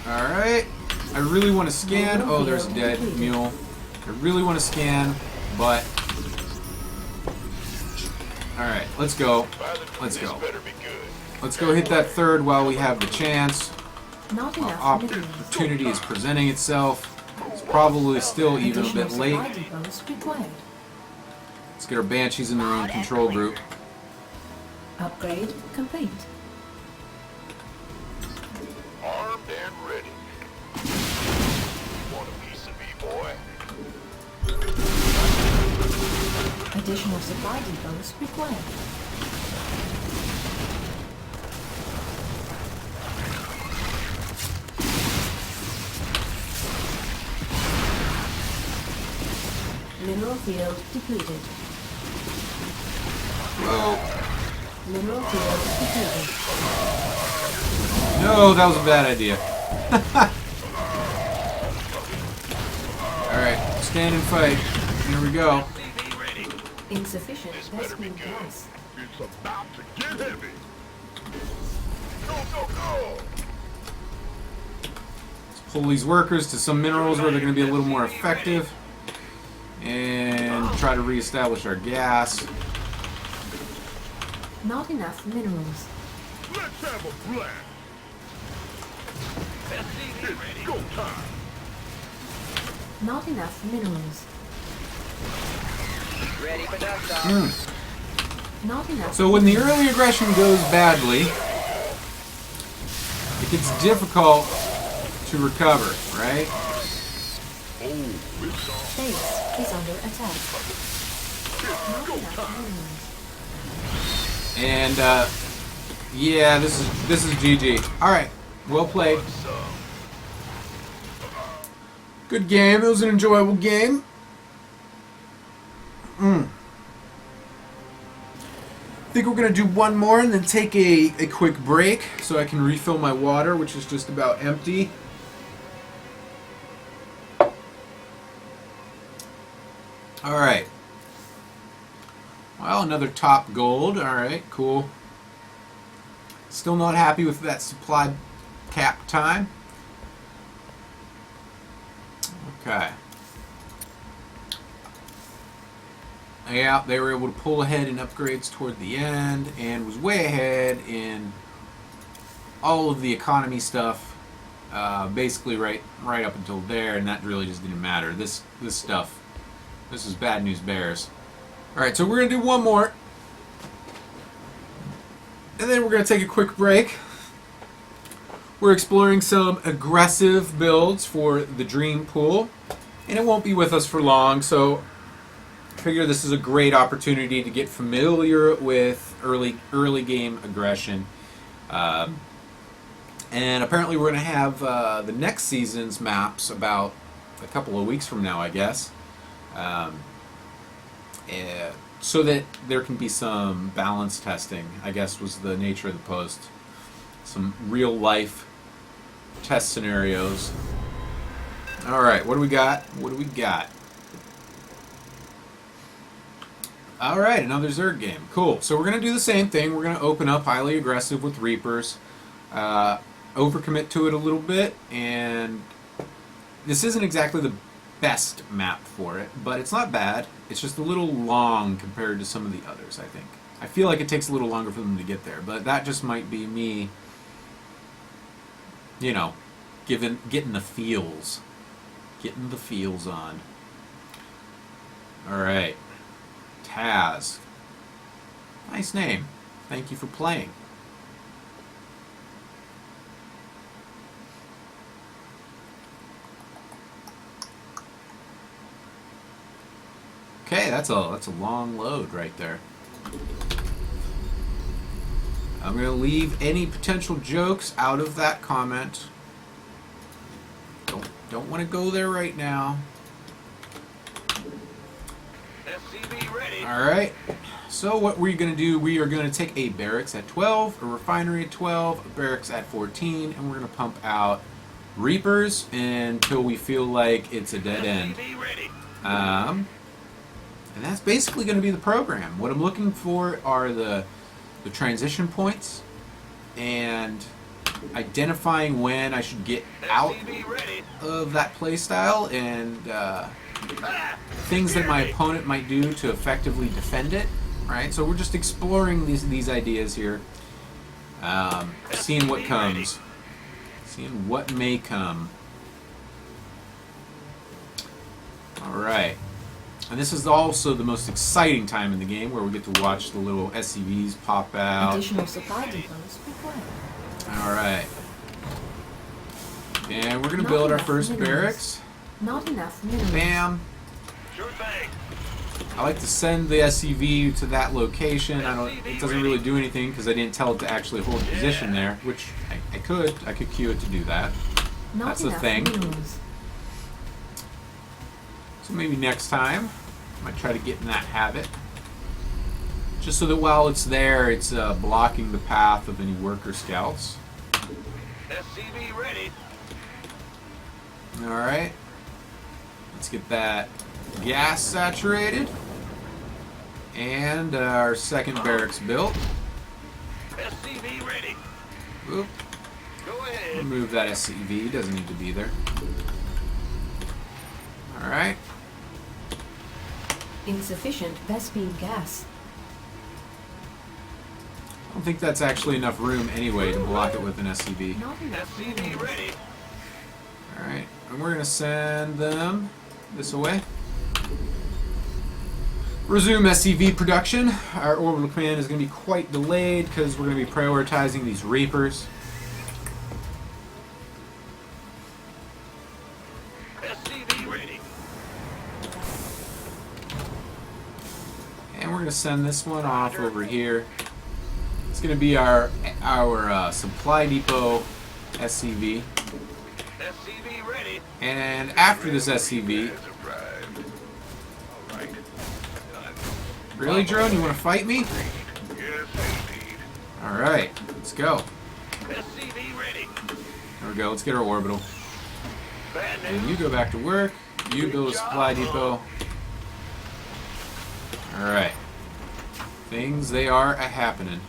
Alright. I really want to scan. Oh, there's a dead mule. I really want to scan, but... Alright, let's go. By the Let's this go. better be good. Let's go hit that third while we have the chance. Not enough minerals. Opportunity is presenting itself. It's probably still even a Additional bit supply late. depots required. Let's get our Banshees in their own control group. Upgrade complete. Armed and ready. Want a piece of me, boy? Additional supply depots required. Mineral field depleted. Whoa. Mineral field depleted. No, that was a bad idea. Alright, let's Stand and fight. Here we go. SCV ready. Insufficient This better be Bespin good. gas. It's about to get heavy. Go, go, go! Pull these workers to some minerals where they're going to be a little more effective. And try to reestablish our gas. Not enough minerals. Let's have a blast. SCV It's ready. go time. Not enough minerals. Ready for dust off. Not enough. So when the early aggression goes badly, it gets difficult to recover, right? Oh, it's on. Base is under attack. Not enough minerals. And yeah, this is GG. All right, well played. Good game. It was an enjoyable game. I think we're gonna do one more and then take a quick break so I can refill my water, which is just about empty. All right. Well, another top gold. All right, cool. Still not happy with that supply cap time. Okay. Yeah, they were able to pull ahead in upgrades toward the end and was way ahead in all of the economy stuff. Basically right up until there, and that really just didn't matter. This stuff. This is bad news bears. Alright, so we're going to do one more. And then we're going to take a quick break. We're exploring some aggressive builds for the Dream Pool. And it won't be with us for long, so I figure this is a great opportunity to get familiar with early game aggression. And apparently we're going to have the next season's maps about a couple of weeks from now, I guess. So that there can be some balance testing, I guess was the nature of the post. Some real life test scenarios. Alright, what do we got? What do we got? Alright, another Zerg game. Cool. So we're going to do the same thing. We're going to open up highly aggressive with Reapers. Overcommit to it a little bit. And this isn't exactly the best map for it, but it's not bad. It's just a little long compared to some of the others, I think. I feel like it takes a little longer for them to get there, but that just might be me, you know, getting the feels. Getting the feels on. Alright. Taz. Nice name. Thank you for playing. Okay, that's a long load right there. I'm going to leave any potential jokes out of that comment. Don't want to go there right now. SCV ready. Alright, so what we're going to do, we are going to take a barracks at 12, a refinery at 12, a barracks at 14, and we're going to pump out Reapers until we feel like it's a dead end. SCV ready. And that's basically going to be the program. What I'm looking for are the transition points and identifying when I should get out SCV ready. of that playstyle and things that my opponent might do to effectively defend it. Right? So we're just exploring these ideas here, seeing what comes, seeing what may come. All right. And this is also the most exciting time in the game where we get to watch the little SCVs pop out. Additional supply depots required. Alright. And we're going to Not build our enough first minerals. barracks. Not enough minerals. Bam. Sure thing. I like to send the SCV to that location. It doesn't really do anything because I didn't tell it to actually hold a position there, which I could. I could cue it to do that. Not That's the enough thing. minerals. So maybe next time, I might try to get in that habit. Just so that while it's there, it's blocking the path of any worker scouts. SCV ready. Alright. Let's get that gas saturated. And our second barracks built. SCV ready. Oop. Go ahead. Remove that SCV. Doesn't need to be there. Alright. Insufficient Vespene gas. I don't think that's actually enough room anyway to block it with an SCV. Not enough SCV room. ready. Alright. And we're going to send them this away. Resume SCV production. Our orbital command is going to be quite delayed because we're going to be prioritizing these Reapers. SCV ready. And we're going to send this one off over here. It's going to be our supply depot SCV. SCV ready. And after this SCV, Has arrived. All right. Done. really, drone, you want to fight me? Yes, indeed. All right, let's go. SCV ready. There we go. Let's get our orbital. Bad And news. you go back to work. You build a supply depot. All right. Things they are a happening.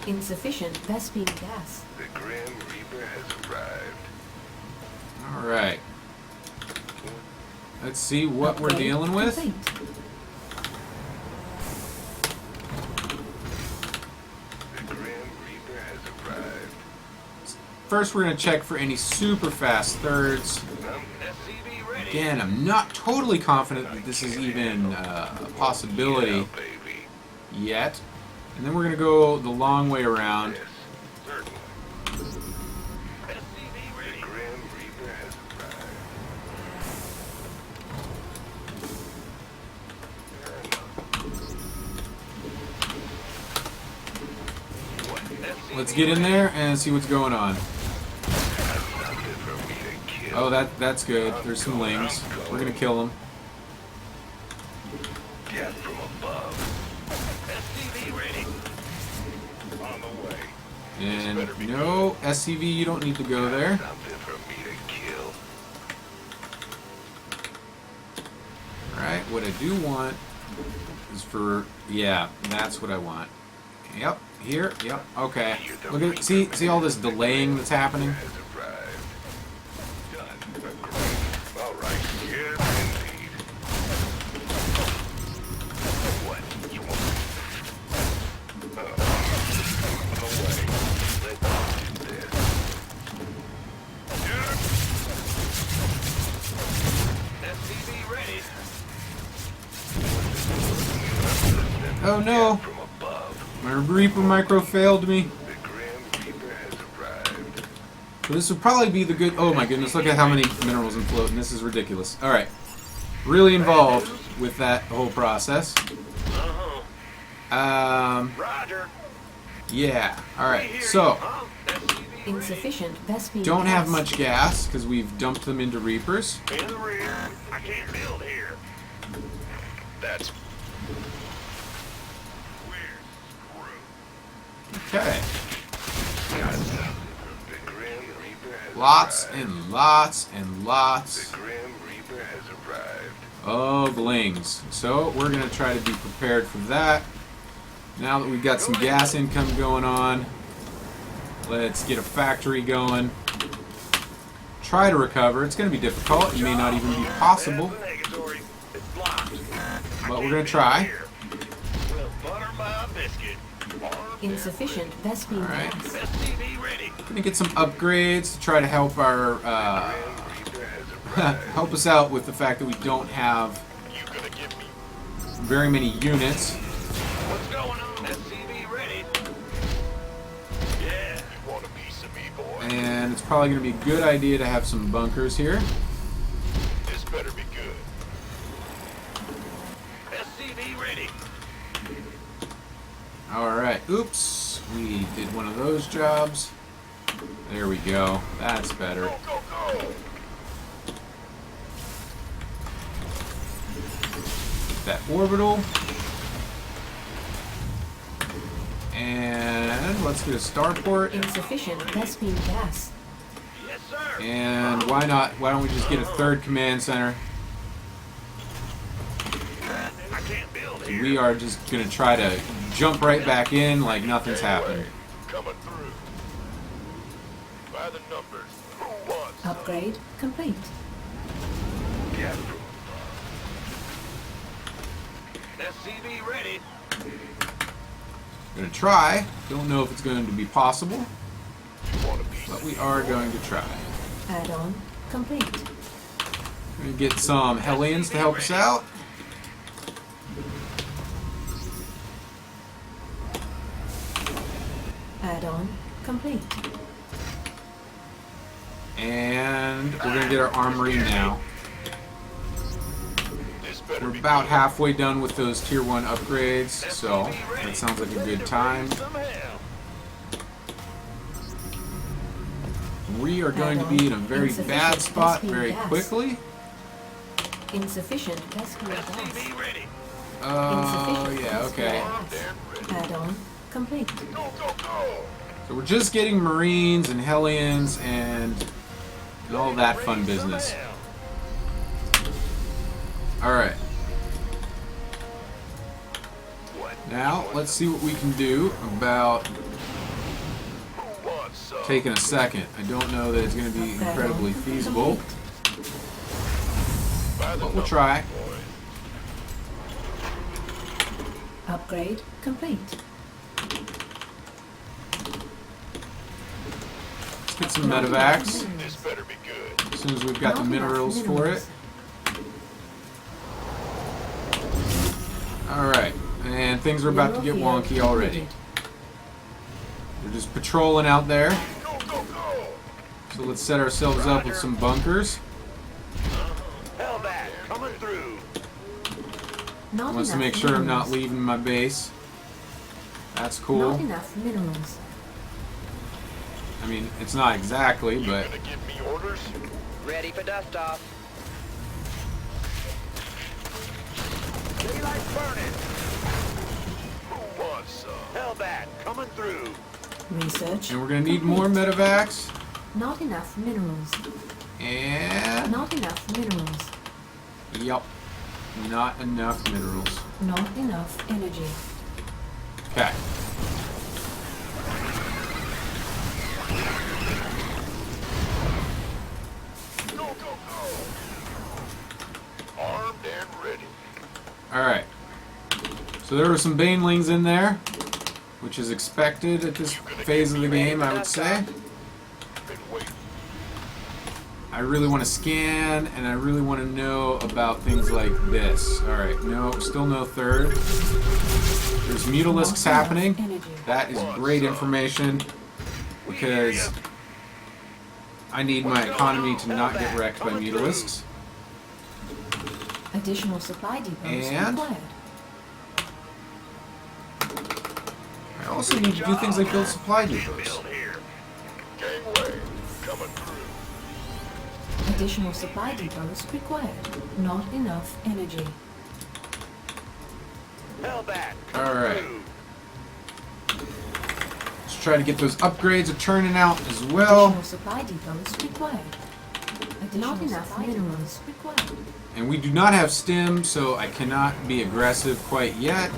Insufficient Vespene gas. The Grim Reaper has arrived. All right. Let's see what we're Upgrade dealing with. complete. The Grim Reaper has arrived. First, we're going to check for any super fast thirds. SCV ready. Again, I'm not totally confident that this is even a possibility Yeah, baby. yet. And then we're going to go the long way around. Yes, certainly. SCV ready. The Grim Reaper has arrived. What? SCV Let's get in there and see what's going on. Nothing for me to kill. Oh, that's good. There's some lings. We're going to kill them. Death from above. SCV ready. On the way. And no, SCV, you don't need to go there. Something for me to kill. Alright, what I do want is for, yeah, that's what I want. Yep, here, yep, okay. Look at, see all this delaying that's happening? Has arrived. Done. Agreed. All right. Yes, indeed. What? You want? On the way. Let's do this. SCV ready. Oh no, From above. my Reaper micro failed me. The Grim Reaper has arrived. So this would probably be the good, oh my goodness, look at how many minerals in floating. This is ridiculous. Alright, really involved with that whole process. Roger. Yeah, We alright, hear so, you, huh? SCV ready. Insufficient Vespene don't gas. have much gas because we've dumped them into Reapers. In the rear. I can't build here. That's. We're screwed. Okay, The Grim Reaper has lots arrived. and lots and lots The Grim Reaper has arrived. of lings. So we're going to try to be prepared for that. Now that we've got some gas income going on, let's get a factory going. Try to recover. It's going to be difficult. It may not even be possible, That's the negatory. It's blocked. but we're going to try. Well, butter my biscuit. Insufficient Vespene Alright. gas. SCV ready. Going to get some upgrades to try to help our Grim Reaper has arrived. help us out with the fact that we don't have You gonna give me very many units. what's going on? SCV ready. Yeah. You want a piece of me, boy? And it's probably going to be a good idea to have some bunkers here. This better be good. SCV ready. Alright, oops. We did one of those jobs. There we go. That's better. Go, go, go. That orbital. And let's get a starport. Insufficient Vespine gas. Yes, sir. And why not? Why don't we just get a third command center? I can't build here. We are just gonna try to jump right back in like nothing's happened. Coming through. By the numbers. Who wants some? Upgrade complete. Get SCV ready. Gonna try. Don't know if it's going to be possible, You want a piece but of we are going to try. Add-on complete. Gonna get some Hellions to help us out. Add-on complete. And we're gonna get our armory now. This better We're be about good. halfway done with those tier 1 upgrades, so that sounds like a good time. Some hell. We are going to be in a very bad spot very quickly. Insufficient Vespine gas. SCV ready. Oh, yeah, okay. Add-on complete. Go, go, go. So we're just getting Marines and Hellions and all that fun Raise some business. hell. Alright, What? now let's see what we can do about Who wants some? taking a second. I don't know that it's going to be incredibly feasible, By the but we'll numbers, try. boys. Upgrade complete. Let's get some medevacs This better be good. as soon as we've got the Not enough minerals for it. minerals. Alright, and things are about to get Mineral wonky field already. completed. We're just patrolling out there, Go, go, go. so let's set ourselves up with some bunkers. Hell that. Coming through. Not Wants to enough make sure I'm not minerals. leaving my base. That's Not cool. enough minerals. I mean, it's not exactly, You but gonna give me orders? Ready for dust off. Daylight burning. Who wants some? Hell that. Coming through. Research. and we're gonna need more medevacs. Not enough minerals. And Not enough minerals. yep, not enough minerals. Not enough energy. Okay. Go, go, go. Armed and ready. All right. So there were some banelings in there, which is expected at this phase of the game, I would say. Been waiting. I really want to scan, and I really want to know about things like this. All right, no, still no third. There's mutilisks Not enough happening. energy. That is great information because I need my economy to not get wrecked by mutilisks. Additional supply depots And? required. I also need to do things like build supply depots. Build here. Gangway. Coming through. Additional supply depots required. Not enough energy. Hell that. All right. Let's try to get those upgrades are turning out as well. Additional supply depots required. Not enough minerals required. And we do not have stim, so I cannot be aggressive quite yet.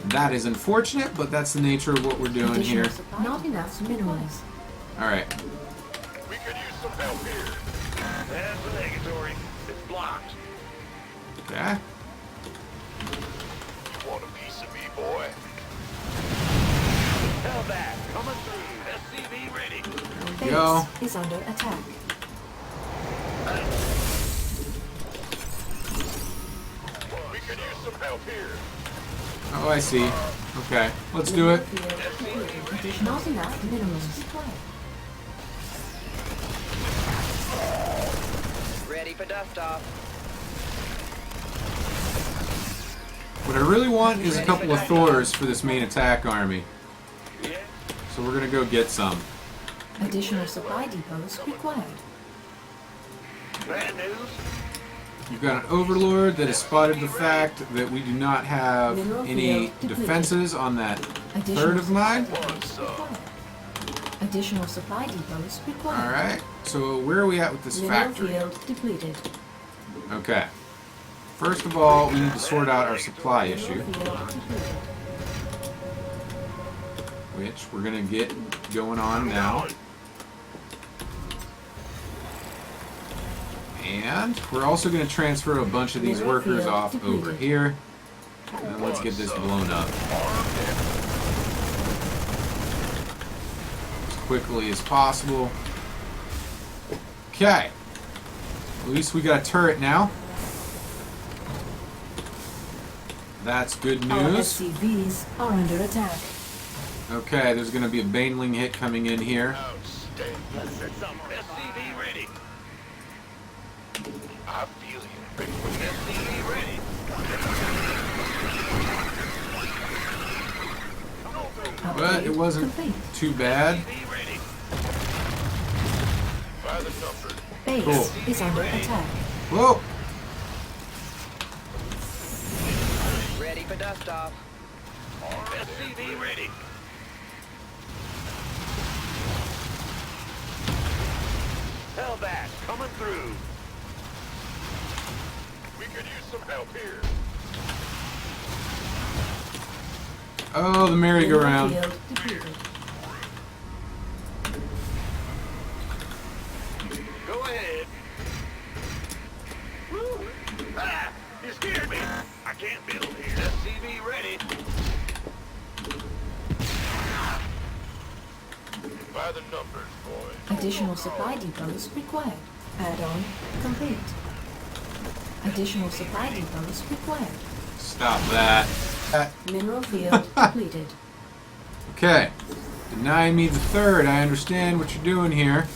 That is unfortunate, but that's the nature of what we're doing Additional here. supply not enough minerals. Alright. We could use some help here. That's negatory. It's blocked. Okay. You want a piece of me, boy? Hell that. Coming through. SCV ready. we go. Base is under attack. We could use some help here. Oh, I see. Okay. Let's do it. Not enough minerals required. Ready for dust off. What I really want is a couple of Thors for this main attack army. Yeah. So we're gonna go get some. Additional supply depots required. Bad news. You've got an overlord that has spotted the fact that we do not have Mineral any field depleted. defenses on that Additional third of mine. supply depots required. Additional supply depots required. Alright, so where are we at with this Mineral factory? field depleted. Okay. First of all, we need to sort out our supply issue, Mineral field depleted. which we're going to get going on now. And we're also going to transfer a bunch of these Mineral workers field off depleted. over here. And let's get this blown up as quickly as possible. Okay. At least we got a turret now. That's good Our news. SCVs are under attack. Okay, there's going to be a Baneling hit coming in here. Outstanding. SCV ready. I feel you. SCV ready. But it wasn't Complete. too bad. SCV ready. By the numbers. Base Cool. is under attack. Whoa! Ready for dust off. SCV ready. Hellbat coming through. We could use some help here. Oh, the merry-go-round. Mineral field depleted. Go ahead. Woo. Ah, you scared me. I can't build here. SCV ready. By the numbers, boys. Additional supply depots required. Add-on complete. Additional supply depots required. Stop that. Mineral field depleted. Okay. Deny me the third. I understand what you're doing here.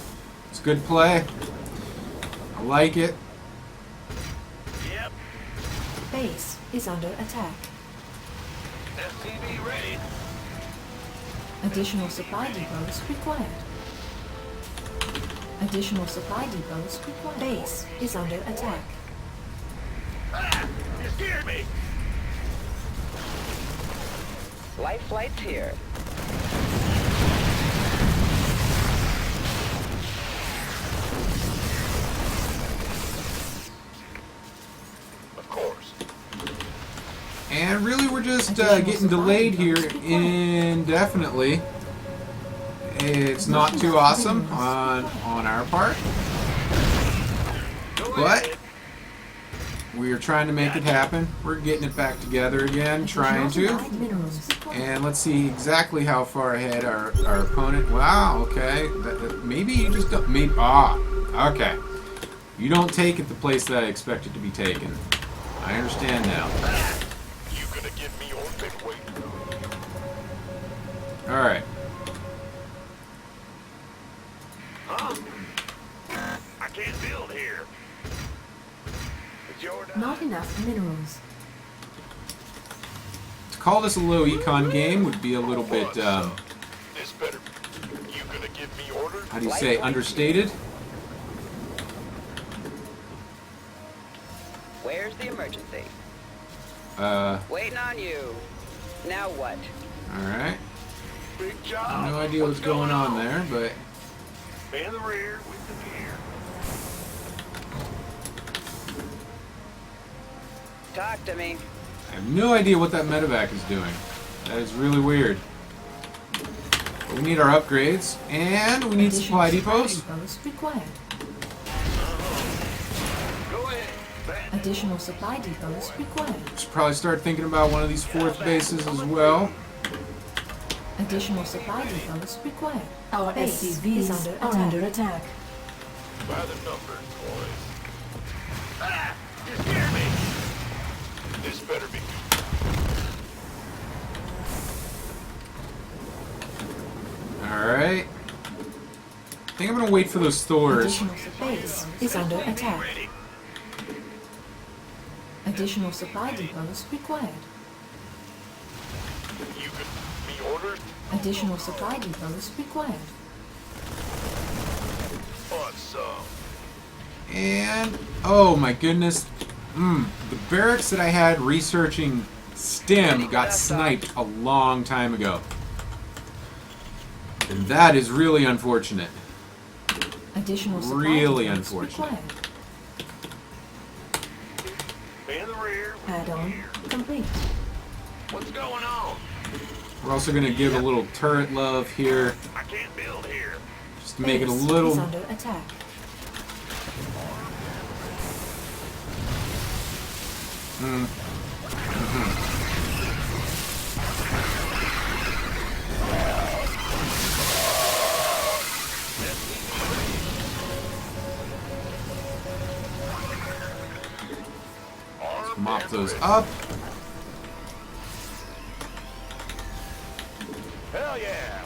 It's good play. I like it. Yep. Base is under attack. SCV ready. Additional supply depots required. Additional supply depots required. Base is under attack. Ah, you scared me. Life flight's here. Of course. And really, we're just getting delayed here indefinitely. It's not too awesome on our part, Go but ahead. we are trying to make it happen. We're getting it back together again, trying to. Minerals required. And let's see exactly how far ahead our opponent. Wow, okay. Maybe you just don't. Maybe, okay. You don't take it the place that I expect it to be taken. I understand now. You gonna give me your big weight? Alright. Huh? I can't build here. It's your time. Not enough minerals. To call this a low econ game would be a little bit, This better. You gonna give me orders? how do you say, understated? Where's the emergency? Waiting on you. Now what? Alright. Big job. No idea what's going on there, but In the rear with the gear. Talk to me. I have no idea what that medevac is doing. That is really weird. But we need our upgrades, and we need supply depots. depots required. Go ahead. Bad. Additional supply depots required. Should probably start thinking about one of these fourth bases as well. Additional supply depots required. Our Base SCVs are under attack. By the numbers, boys. Ah! You scared me. This better be. Alright. I think I'm gonna wait for those Thors. Additional base is under attack. Ready. Additional supply depots required. You can me orders? Additional supply depots required. On some. And, oh my goodness. The barracks that I had researching STEM got sniped a long time ago. And that is really unfortunate. Additional supply Really depots unfortunate. required. In the rear. Add-on complete. What's going on? We're also going to give a little turret love here, I can't build here. just to make it a Base little... is under attack. Mop those up. Hell yeah.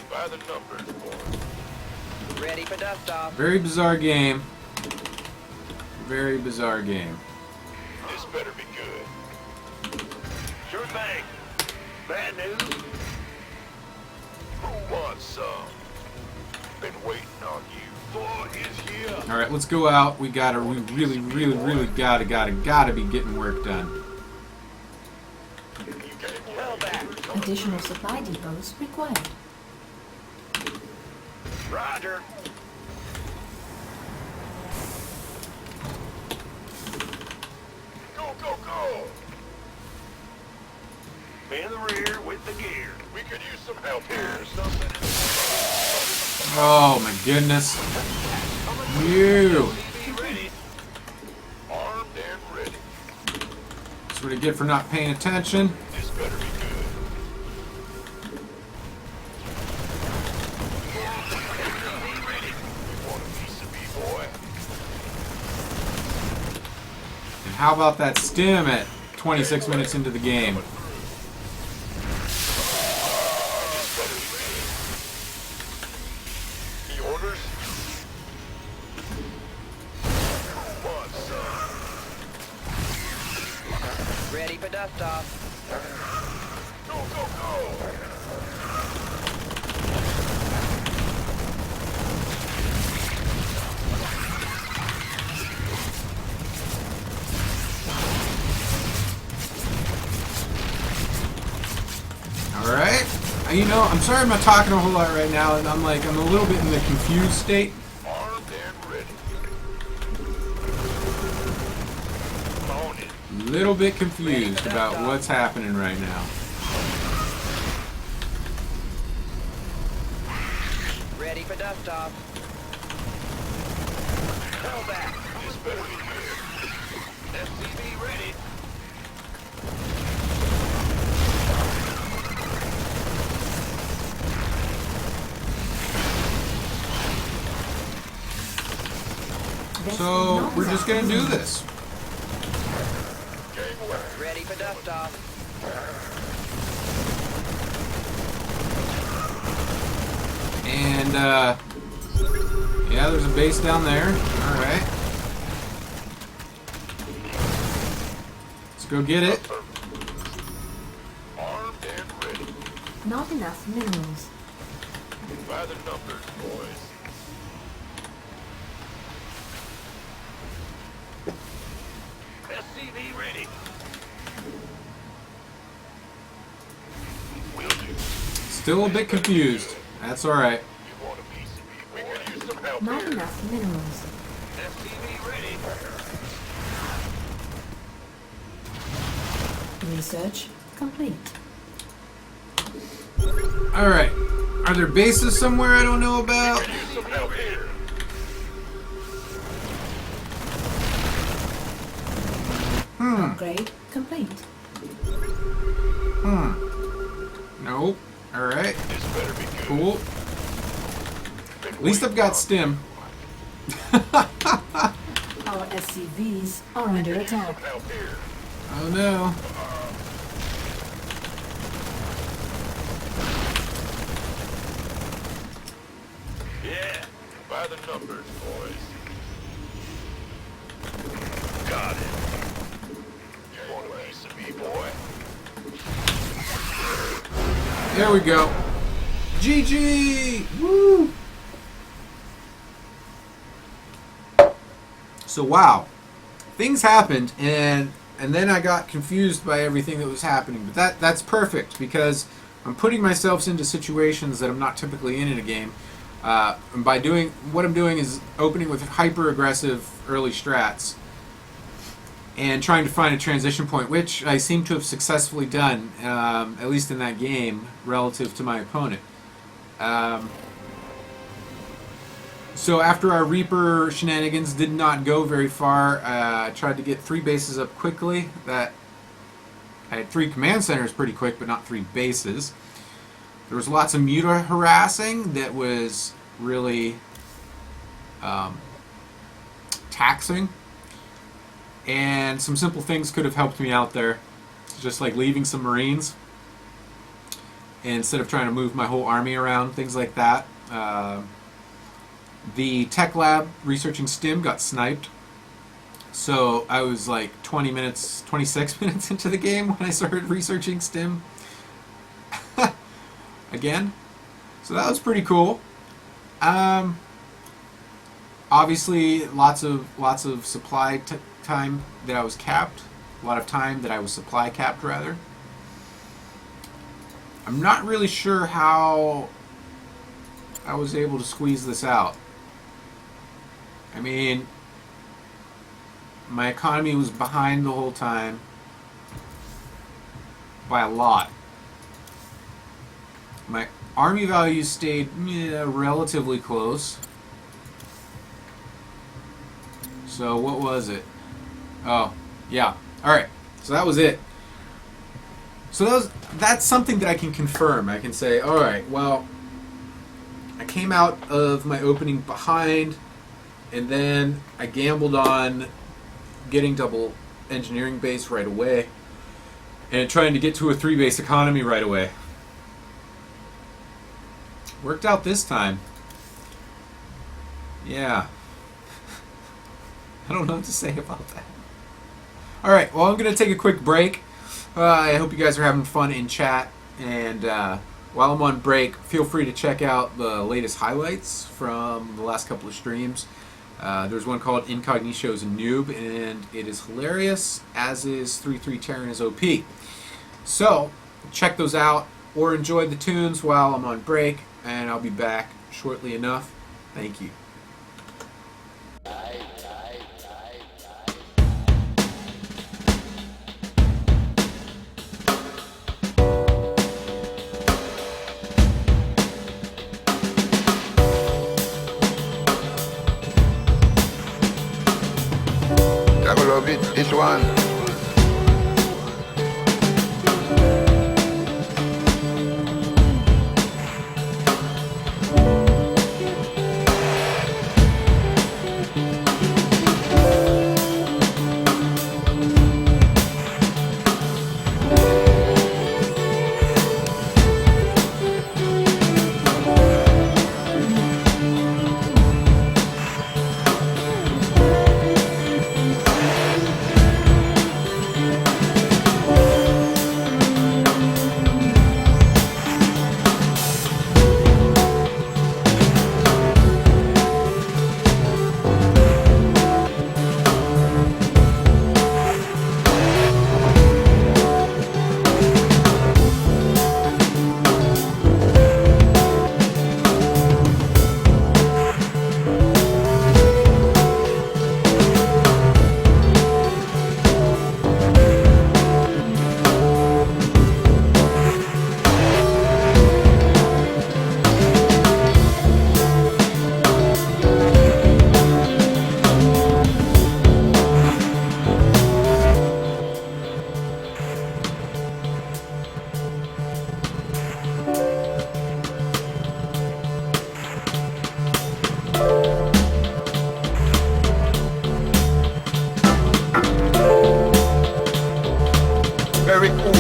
By the numbers, boys. Ready for dust off. Very bizarre game. Very bizarre game. This better be good. Sure thing. Bad news? Who wants some? Been waiting on you. Thor is here. All right, let's go out. We really gotta be getting work done. You can't hell back. Additional supply depots required. Roger. Go, go, go. In the rear with the gear. We could use some help here. Something. Oh my goodness. You. Be ready. Armed and ready. That's what I get for not paying attention. This better be good. Be ready. You want a piece of me, boy? And how about that stim at 26 minutes into the game? The orders? Want some? Ready for dust off. Go, go, go! All right. You know, I'm sorry I'm not talking a whole lot right now, and I'm a little bit in the confused state. Armed and ready. On it. Little bit confused about what's happening right now. Ready for dust off. Hell back. This better be good. SCV ready. This So is not we're just gonna do exactly- this. Game away. Ready for dust off. And yeah, there's a base down there. All right. Let's go get it. Armed and ready. Not enough minerals. By the numbers, boys. SCV ready. Will do. Still a bit confused. That's all right. You want a piece of me? We could use some help Not here. enough minerals. SCV ready. Research complete. All right. Are there bases somewhere I don't know about? Could use some help here. Upgrade complete. Nope. All right. This better be good. Cool. At least I've got stim. Our SCVs are under attack. Help here. Oh no. Yeah. By the numbers, boys. Got it. You want a piece of me, boy? There we go. GG! Woo! So wow, things happened, and then I got confused by everything that was happening. But that's perfect, because I'm putting myself into situations that I'm not typically in a game. And by doing what I'm doing is opening with hyper aggressive early strats and trying to find a transition point, which I seem to have successfully done, at least in that game, relative to my opponent. So after our Reaper shenanigans did not go very far, I tried to get 3 bases up quickly. That I had 3 command centers pretty quick, but not 3 bases. There was lots of muta harassing that was really taxing. And some simple things could have helped me out there. Just like leaving some Marines instead of trying to move my whole army around, things like that. The tech lab researching stim got sniped. So I was like 26 minutes into the game when I started researching stim. Again. So that was pretty cool. Obviously, lots of supply time that I was capped. A lot of time that I was supply capped, rather. I'm not really sure how I was able to squeeze this out. I mean, my economy was behind the whole time by a lot. My army values stayed relatively close. So what was it? Oh, yeah. Alright, so that was it. So that's something that I can confirm. I can say, alright, well, I came out of my opening behind, and then I gambled on getting double engineering base right away, and trying to get to a 3 base economy right away. Worked out this time. Yeah. I don't know what to say about that. Alright, well, I'm going to take a quick break. I hope you guys are having fun in chat, and while I'm on break, feel free to check out the latest highlights from the last couple of streams. There's one called Incognito's a Noob, and it is hilarious, as is 3-3 Terran is OP. So, check those out, or enjoy the tunes while I'm on break, and I'll be back shortly enough. Thank you. Love it, this one. Very cool,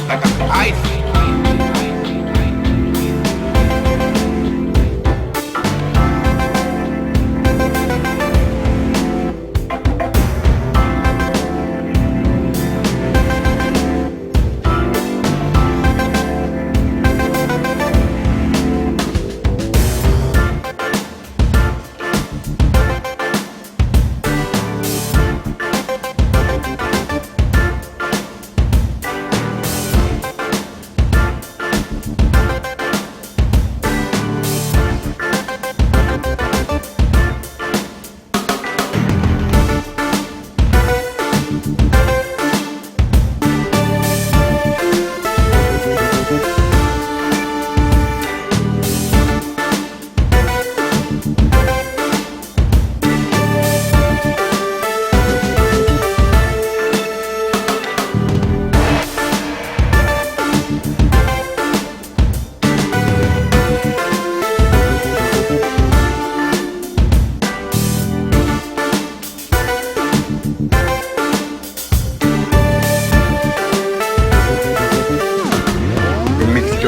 like an ice.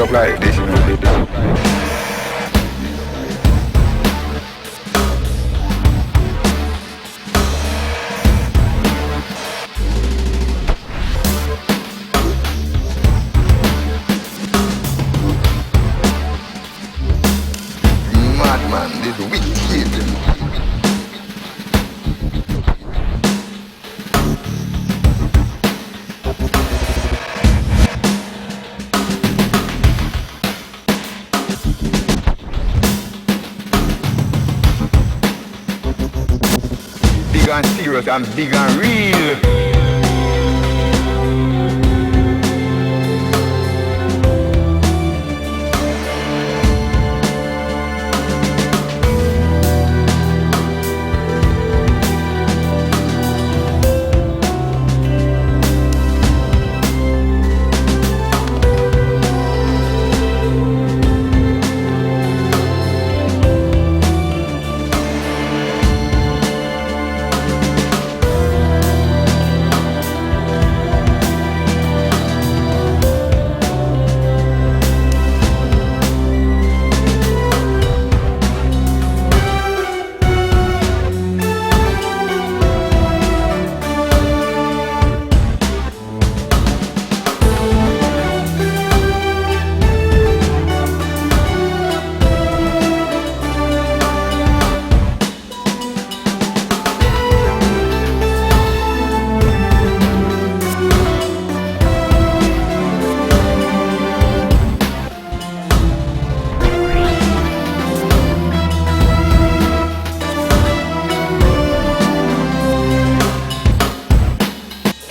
up like this, you know. Madman, this wicked. Big and serious and big and real.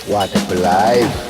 What a life.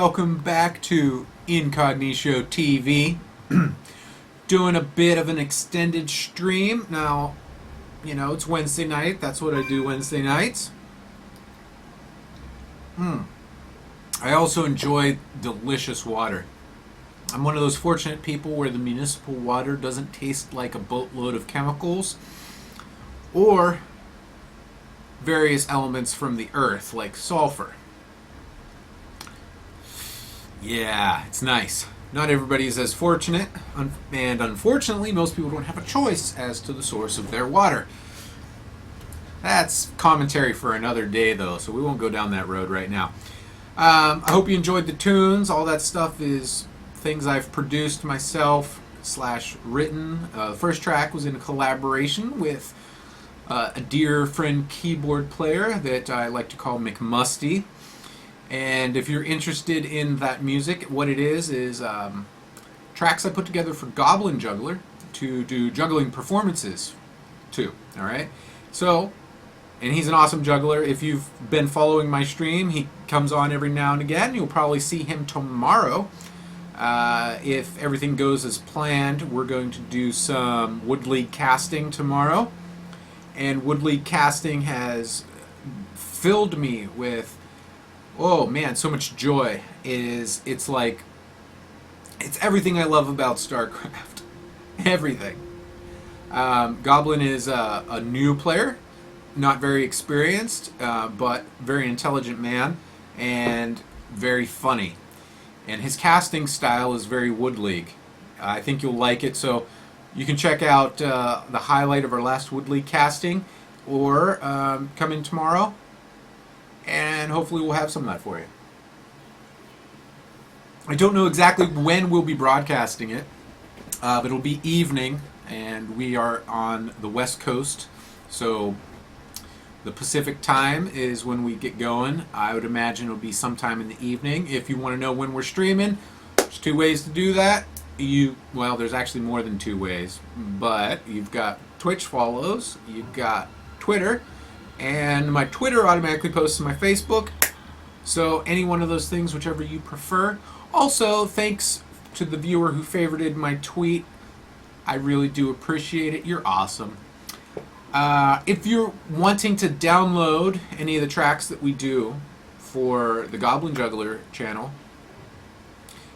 welcome back to Incognito TV. Doing a bit of an extended stream. Now, you know, it's Wednesday night. That's what I do Wednesday nights. I also enjoy delicious water. I'm one of those fortunate people where the municipal water doesn't taste like a boatload of chemicals or various elements from the earth like sulfur. Yeah, it's nice. Not everybody is as fortunate, and unfortunately most people don't have a choice as to the source of their water. That's commentary for another day though, so we won't go down that road right now. I hope you enjoyed the tunes. All that stuff is things I've produced myself / written. The first track was in collaboration with a dear friend keyboard player that I like to call McMusty. And if you're interested in that music, what it is tracks I put together for Goblin Juggler to do juggling performances too. All right? So, and he's an awesome juggler. If you've been following my stream, he comes on every now and again. You'll probably see him tomorrow. If everything goes as planned, we're going to do some Wood League casting tomorrow. And Wood League casting has filled me with, oh man, so much joy. It's everything I love about StarCraft. Everything. Goblin is a new player. Not very experienced, but very intelligent man, and very funny. And his casting style is very Wood League. I think you'll like it, so you can check out the highlight of our last Wood League casting, or come in tomorrow, and hopefully we'll have some of that for you. I don't know exactly when we'll be broadcasting it, but it'll be evening, and we are on the West Coast, so the Pacific time is when we get going. I would imagine it'll be sometime in the evening. If you want to know when we're streaming, there's 2 ways to do that. Well, there's actually more than 2 ways, but you've got Twitch follows, you've got Twitter, and my Twitter automatically posts to my Facebook. So any one of those things, whichever you prefer. Also, thanks to the viewer who favorited my tweet. I really do appreciate it. You're awesome. If you're wanting to download any of the tracks that we do for the Goblin Juggler channel,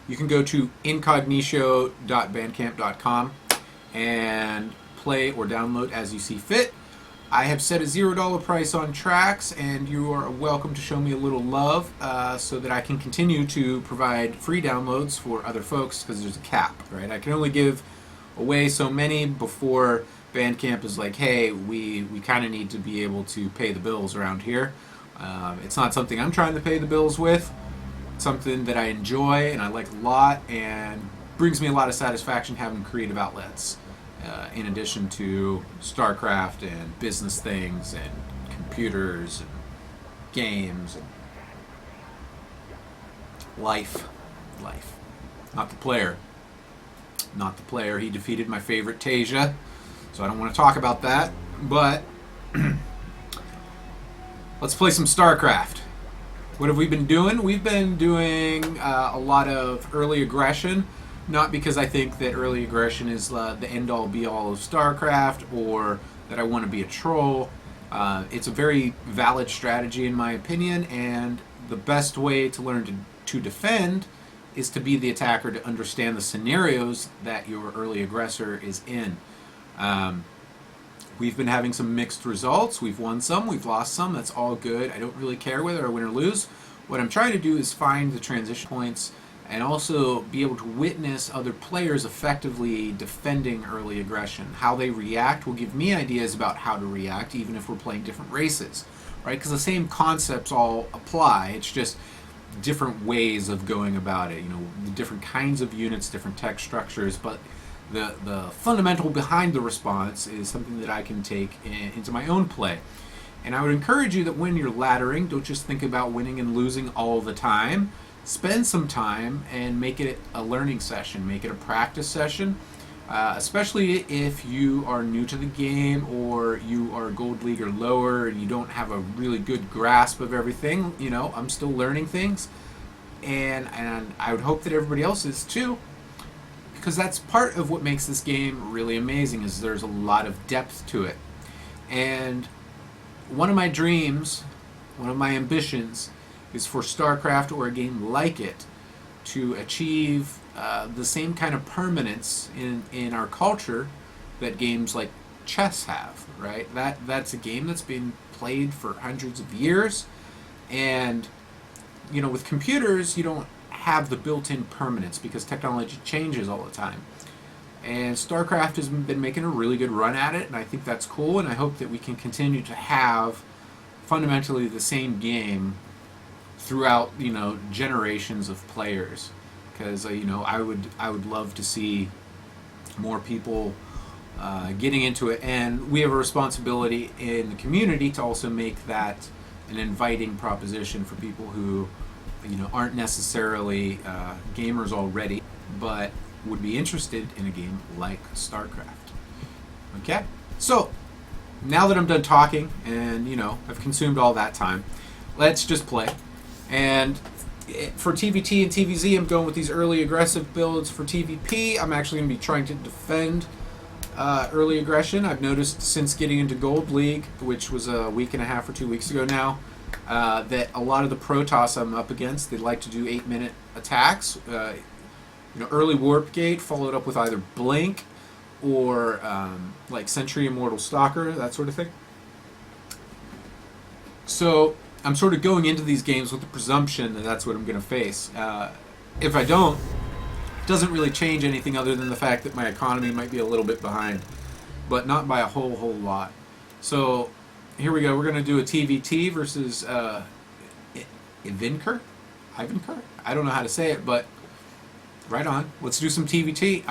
you can go to incognito.bandcamp.com and play or download as you see fit. I have set a $0 price on tracks, and you are welcome to show me a little love so that I can continue to provide free downloads for other folks, because there's a cap, right? I can only give away so many before Bandcamp is like, hey, we kind of need to be able to pay the bills around here. It's not something I'm trying to pay the bills with. It's something that I enjoy and I like a lot, and brings me a lot of satisfaction having creative outlets, in addition to StarCraft and business things and computers and games and life. Not the player. He defeated my favorite Tasia. So I don't want to talk about that, but let's play some StarCraft. What have we been doing? We've been doing a lot of early aggression, not because I think that early aggression is the end-all be-all of StarCraft, or that I want to be a troll. It's a very valid strategy in my opinion, and the best way to learn to defend is to be the attacker, to understand the scenarios that your early aggressor is in. We've been having some mixed results. We've won some, we've lost some. That's all good. I don't really care whether I win or lose. What I'm trying to do is find the transition points and also be able to witness other players effectively defending early aggression. How they react will give me ideas about how to react, even if we're playing different races, right? Because the same concepts all apply. It's just different ways of going about it. You know, the different kinds of units, different tech structures, but the fundamental behind the response is something that I can take into my own play. And I would encourage you that when you're laddering, don't just think about winning and losing all the time. Spend some time and make it a learning session, make it a practice session, especially if you are new to the game, or you are Gold League or lower and you don't have a really good grasp of everything. You know, I'm still learning things. and I would hope that everybody else is too, because that's part of what makes this game really amazing, is there's a lot of depth to it. And one of my dreams, one of my ambitions, is for StarCraft or a game like it to achieve the same kind of permanence in our culture that games like chess have, right? That's a game that's been played for hundreds of years, and you know, with computers you don't have the built-in permanence because technology changes all the time. And StarCraft has been making a really good run at it, and I think that's cool, and I hope that we can continue to have fundamentally the same game throughout, you know, generations of players, because you know, I would love to see more people getting into it, and we have a responsibility in the community to also make that an inviting proposition for people who, you know, aren't necessarily gamers already, but would be interested in a game like StarCraft. Okay, so now that I'm done talking, and you know, I've consumed all that time, let's just play. And for TVT and TVZ, I'm going with these early aggressive builds. For TVP, I'm actually going to be trying to defend early aggression. I've noticed since getting into Gold League, which was a week and a half or 2 weeks ago now, that a lot of the Protoss I'm up against, they like to do 8-minute attacks. You know, early Warp Gate followed up with either Blink or like Sentry Immortal Stalker, that sort of thing. So I'm sort of going into these games with the presumption that that's what I'm going to face. If I don't, it doesn't really change anything other than the fact that my economy might be a little bit behind, but not by a whole lot. So here we go. We're going to do a TVT versus Ivanker? I don't know how to say it, but right on. Let's do some TVT.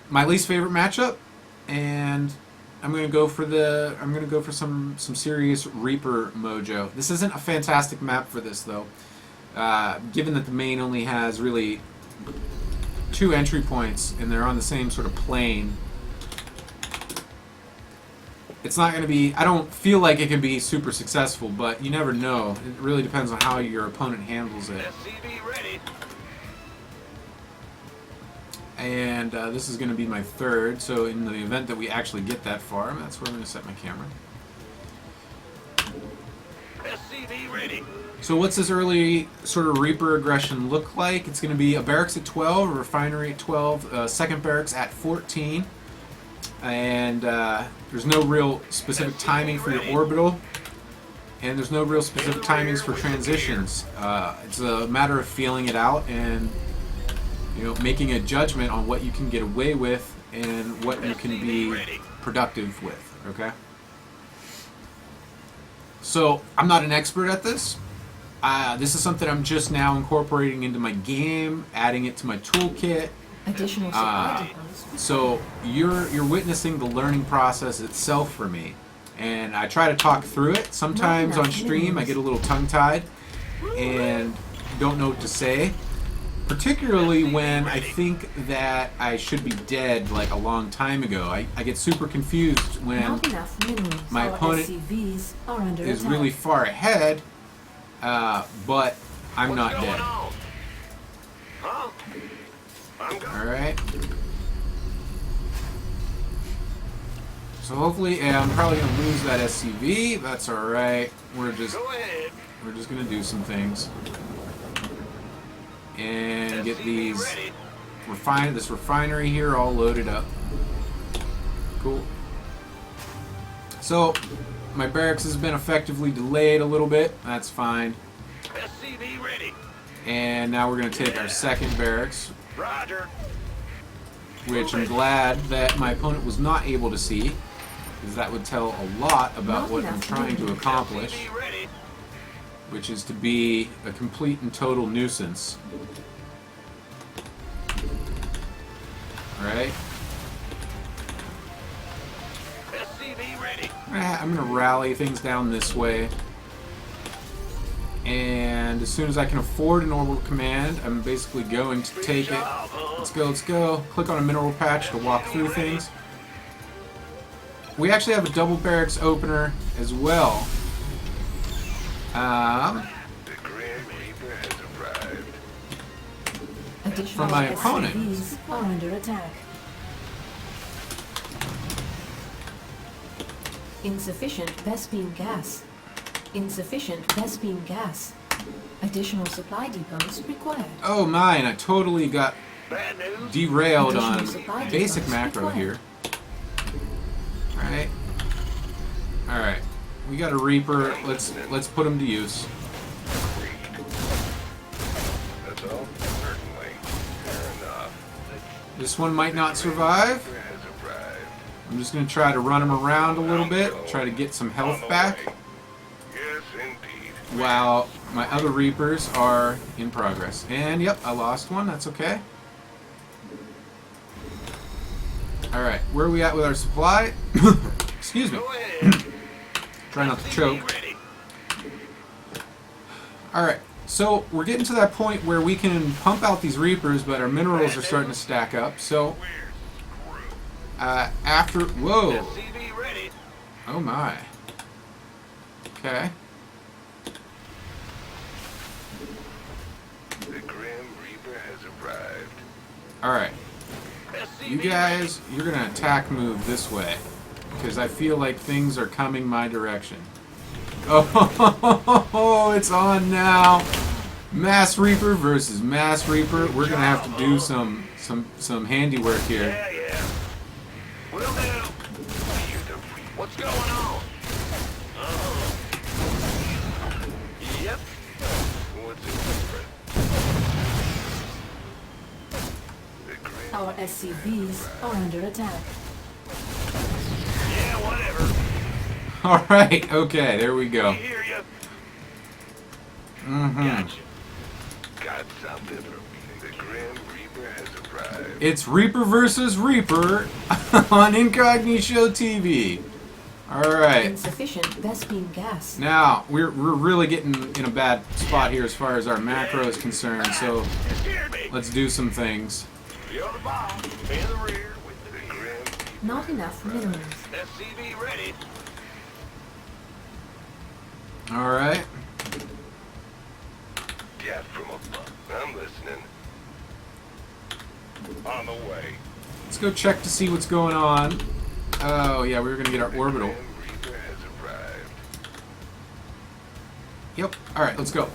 My least favorite matchup, and I'm gonna go for some serious Reaper mojo. This isn't a fantastic map for this though, given that the main only has really 2 entry points and they're on the same sort of plane. It's not going to be, I don't feel like it can be super successful, but you never know. It really depends on how your opponent handles it. SCV ready. And this is going to be my third, so in the event that we actually get that far, that's where I'm going to set my camera. SCV ready. So what's this early sort of Reaper aggression look like? It's going to be a barracks at 12, a refinery at 12, second barracks at 14. And there's no real specific timing for your orbital, and there's no real specific timings for transitions. It's a matter of feeling it out and, you know, making a judgment on what you can get away with and what you can be productive with. Okay. So I'm not an expert at this. This is something I'm just now incorporating into my game, adding it to my toolkit. Additional supply depots. So you're witnessing the learning process itself for me, and I try to talk through it. Sometimes on stream I get a little tongue-tied and don't know what to say, particularly when I think that I should be dead like a long time ago. I get super confused when Not enough minerals. my Our opponent SCVs are under is attack. really far ahead, but I'm not What's going dead. on? Huh? I'm go- Alright. So hopefully, I'm probably going to lose that SCV. That's alright. We're just Go ahead. going to do some things. And get SCV these ready. this refinery here all loaded up. Cool. So, my barracks has been effectively delayed a little bit. That's fine. SCV ready. And now we're going to take our second barracks, Roger. which I'm glad that my opponent was not able to see, because that would tell a lot about what I'm trying to accomplish, SCV ready. which is to be a complete and total nuisance. Alright? SCV ready. I'm going to rally things down this way. And as soon as I can afford an orbital command, I'm basically going to take it. Let's go, let's go. Click on a mineral patch to walk through things. We actually have a double barracks opener as well. Additional my opponent. SCVs are under attack. Insufficient Vespine gas. Insufficient Vespine gas. Additional supply depots required. Oh my, and I totally got Bad news. derailed Additional on supply basic depots macro required. here. Alright. Alright. We got a Reaper. Let's put him to use. That's all? Certainly. Fair enough. This one might not survive. Reaper has arrived. I'm just going to try to run him around a little bit, try to get some On health the back, way. Yes, indeed. while my other Reapers are in progress. And yep, I lost one. That's okay. Alright, where are we at with our supply? Excuse me. Go ahead. Try not to SCV choke. ready. Alright, so we're getting to that point where we can pump out these Reapers, but our minerals are starting to stack up. So, after... Whoa! SCV ready. Oh my. Okay. The Grim Reaper has arrived. Alright. SCV You guys, you're going to attack move this way. Because I feel like things are coming my direction. Oh, it's on now. Mass Reaper versus Mass Reaper. We're going to have to do some handiwork here. Yeah, yeah. Will do. What's going on? Yep. What's it different? Our SCVs are under attack. Yeah, whatever. Alright, okay, there we go. We hear you. Mm-hmm. Gotcha. Got something for me. The Grim Reaper has arrived. It's Reaper versus Reaper on Incognito TV. Alright. Insufficient Vespine gas. Now, we're really getting in a bad spot here as far as our macro is concerned, so You scared me. let's do some things. You're the bomb. In the rear with the Grim Reaper. Not enough minerals. SCV ready. Alright. Death from above. I'm listening. On the way. Let's go check to see what's going on. Oh, yeah, we were going to get our orbital. Grim Reaper has arrived. Yep. Alright, let's go.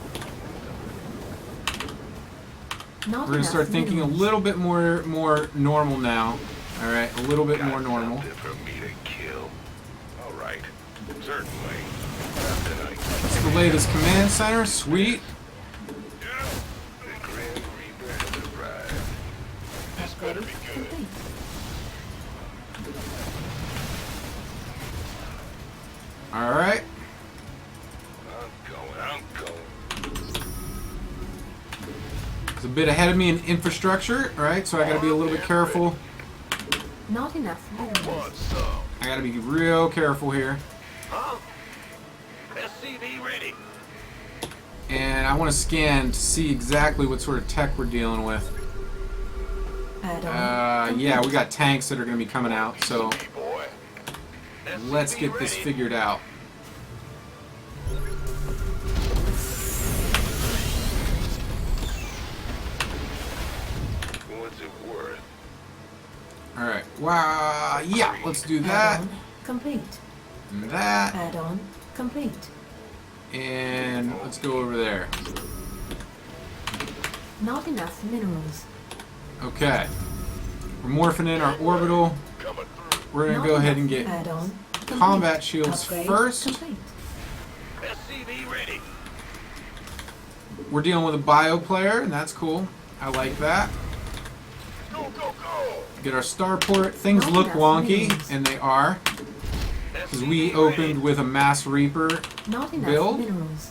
Not We're going to start thinking a little bit more normal now. Alright, a little bit more normal. Something for me to kill. All right. Certainly. Not tonight. Let's delay this command center. Sweet. The Grim Reaper has arrived. This better be good. Complete. Alright. I'm going. It's a bit ahead of me in infrastructure, alright? So I got to be a little bit careful. Not enough minerals. Want some? I got to be real careful here. Huh? SCV ready. And I want to scan to see exactly what sort of tech we're dealing with. Add-on. Yeah, we got tanks that are going to be coming out, so Hey, boy. let's SCV get this ready. figured out. What's it worth? Alright, wow, yeah, let's do that, Add-on complete. and that, Add-on complete. and let's go over there. Not enough minerals. Okay, we're morphing in our orbital. Coming through. We're going Not to go ahead enough and get add-on complete. combat shields Upgrade first. complete. SCV ready. We're dealing with a bio player, and that's cool. I like that. Go, go, go. Get our starport. Things Not look enough wonky, minerals. and they are, because we SCV opened ready. with a Mass Reaper. Not enough Build? minerals.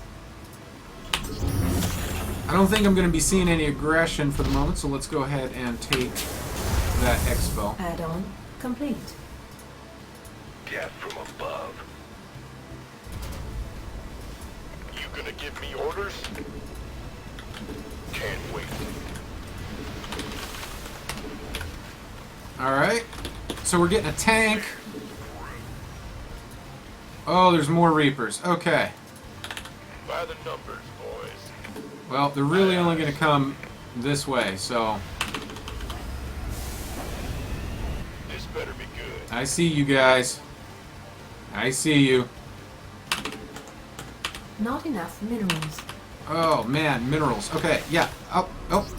I don't think I'm going to be seeing any aggression for the moment, so let's go ahead and take that expo. Add-on complete. Death from above. You gonna give me orders? Can't wait. Alright, so we're getting a tank. Oh, there's more Reapers. Okay. By the numbers, boys. Well, they're really only going to come this way, so This better be good. I see you guys. I see you. Not enough minerals. Oh man, minerals. Okay, yeah. Oh,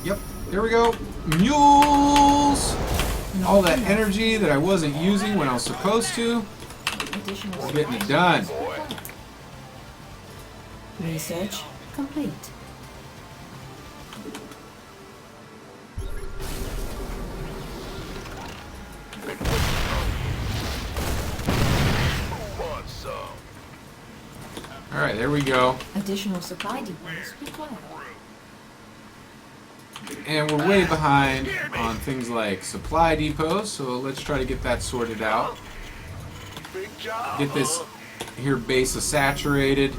yep. There we go. Mules! All that energy that I wasn't using when I was supposed to. Additional We're getting it done. Boy, research complete. who wants some? Alright, there we go. Additional supply depots required. And we're way behind on things like supply depots, so let's try to get that sorted out. Big job. Get this here base saturated.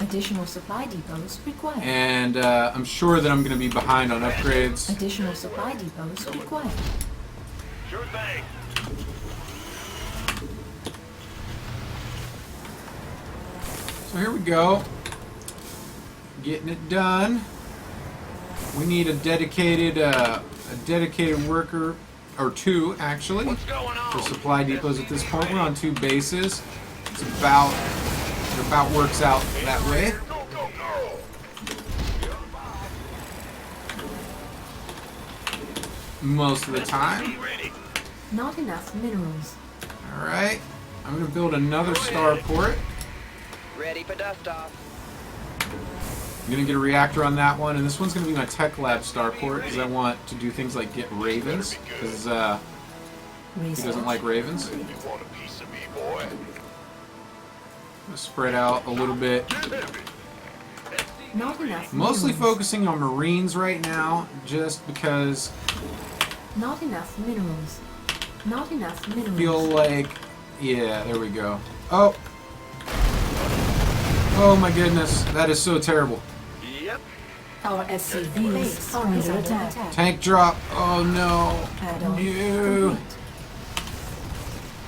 Additional supply depots required. And I'm sure that I'm going to be behind on upgrades. Additional supply depots required. Sure thing. So here we go. Getting it done. We need a dedicated worker, or two actually, What's going on? for supply depots at this point. We're on 2 bases. It about works out that way. Go, go, go. Most of the Be time. ready. Not enough minerals. Alright. I'm going to build another starport. Ready for dust off. I'm going to get a reactor on that one, and this one's going to be my tech lab starport because I want to do things like get ravens, because he Research doesn't like ravens. You want a piece of me, boy? I'm going to spread out a little bit. Get heavy. Not enough Mostly minerals. focusing on marines right now, just because Not enough minerals. Not enough I minerals. feel like... Yeah, there we go. Oh! Oh my goodness, that is so terrible. Yep. Our SCVs are under attack. Tank drop. Oh no. Add-on No. complete.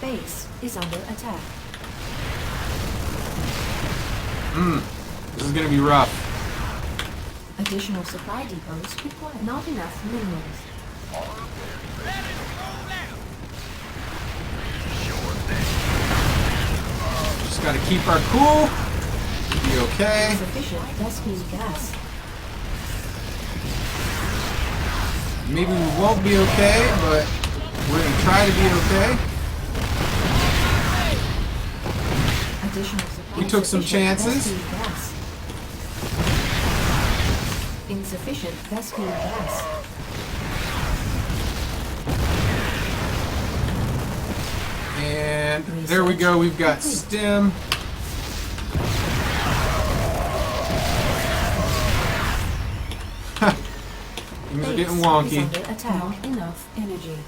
Base is under attack. This is gonna be rough. Additional supply depots required. Not enough minerals. Just gotta keep our cool. Be okay. Sufficient rescue gas. Maybe we won't be okay, but we're gonna try to be okay. Additional supply. We took some Insufficient chances. rescue gas. Insufficient rescue gas. And there we go. We've got stem. Things are getting Base wonky. is under attack. Not enough energy.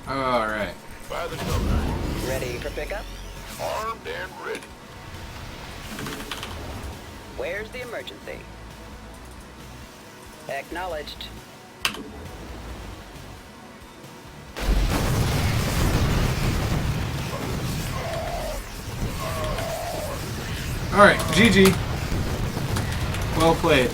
All right. By the number. Ready for pickup? Armed and ready. Where's the emergency? Acknowledged. All right. GG. Well played.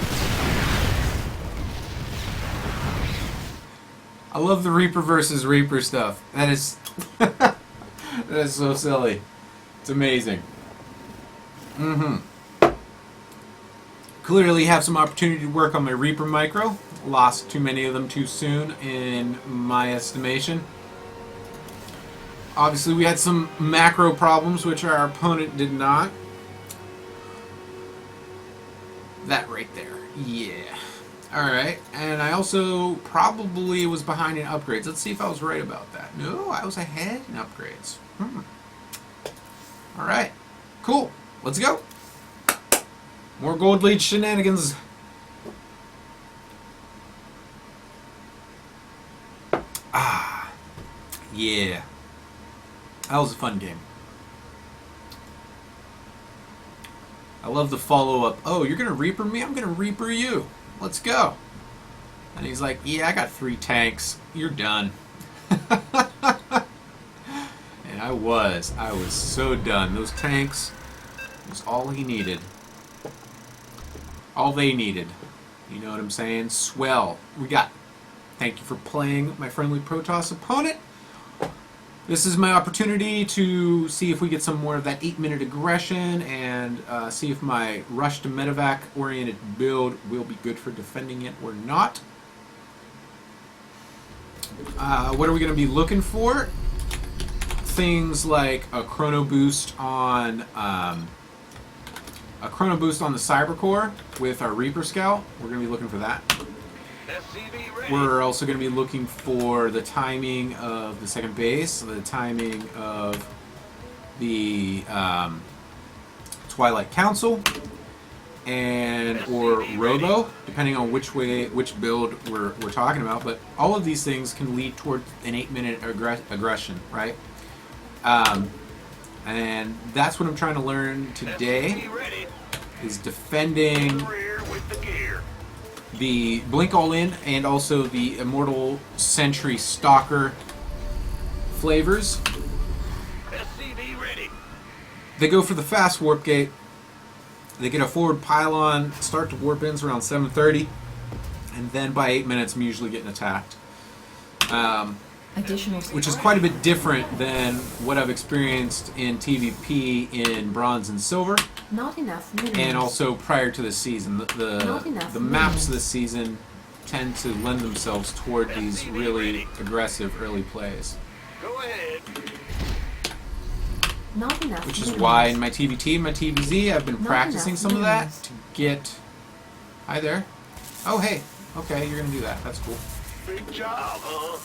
I love the Reaper versus Reaper stuff. That is that is so silly. It's amazing. Clearly have some opportunity to work on my Reaper micro. Lost too many of them too soon in my estimation. Obviously we had some macro problems which our opponent did not. That right there. Yeah. Alright, and I also probably was behind in upgrades. Let's see if I was right about that. No, I was ahead in upgrades. Alright, cool. Let's go. More gold lead shenanigans. Ah, yeah. That was a fun game. I love the follow-up. Oh, you're gonna Reaper me? I'm gonna Reaper you. Let's go. And he's like, yeah, I got 3 tanks. You're done. And I was so done. Those tanks was all he needed. All they needed. You know what I'm saying? Swell. We got. Thank you for playing my friendly Protoss opponent. This is my opportunity to see if we get some more of that 8-minute aggression and see if my rush to medevac oriented build will be good for defending it or not. What are we going to be looking for? Things like a chrono boost on the Cyber Core with our Reaper Scout. We're going to be looking for that. SCV ready. We're also going to be looking for the timing of the second base, the timing of the Twilight Council, and or Robo, depending on which build we're talking about. But all of these things can lead toward an 8-minute aggression, right? And that's what I'm trying to learn today, SCV ready. is defending Rear with the gear. the Blink All In and also the Immortal Sentry Stalker flavors. SCV ready. They go for the fast warp gate. They get a forward pylon, start to warp ins around 7:30, and then by 8 minutes I'm usually getting attacked. Additional Which is quite a bit different than what I've experienced in TVP in Bronze and Silver, Not enough minerals. and also prior to this season. Not enough The maps minerals. this season tend to lend themselves toward these really aggressive early plays. Go ahead. Not enough Which is minerals. why in my TVT and my TVZ I've been Not practicing enough some of that minerals. to get... Hi there. Oh, hey. Okay, you're going to do that. That's cool. Big job, huh?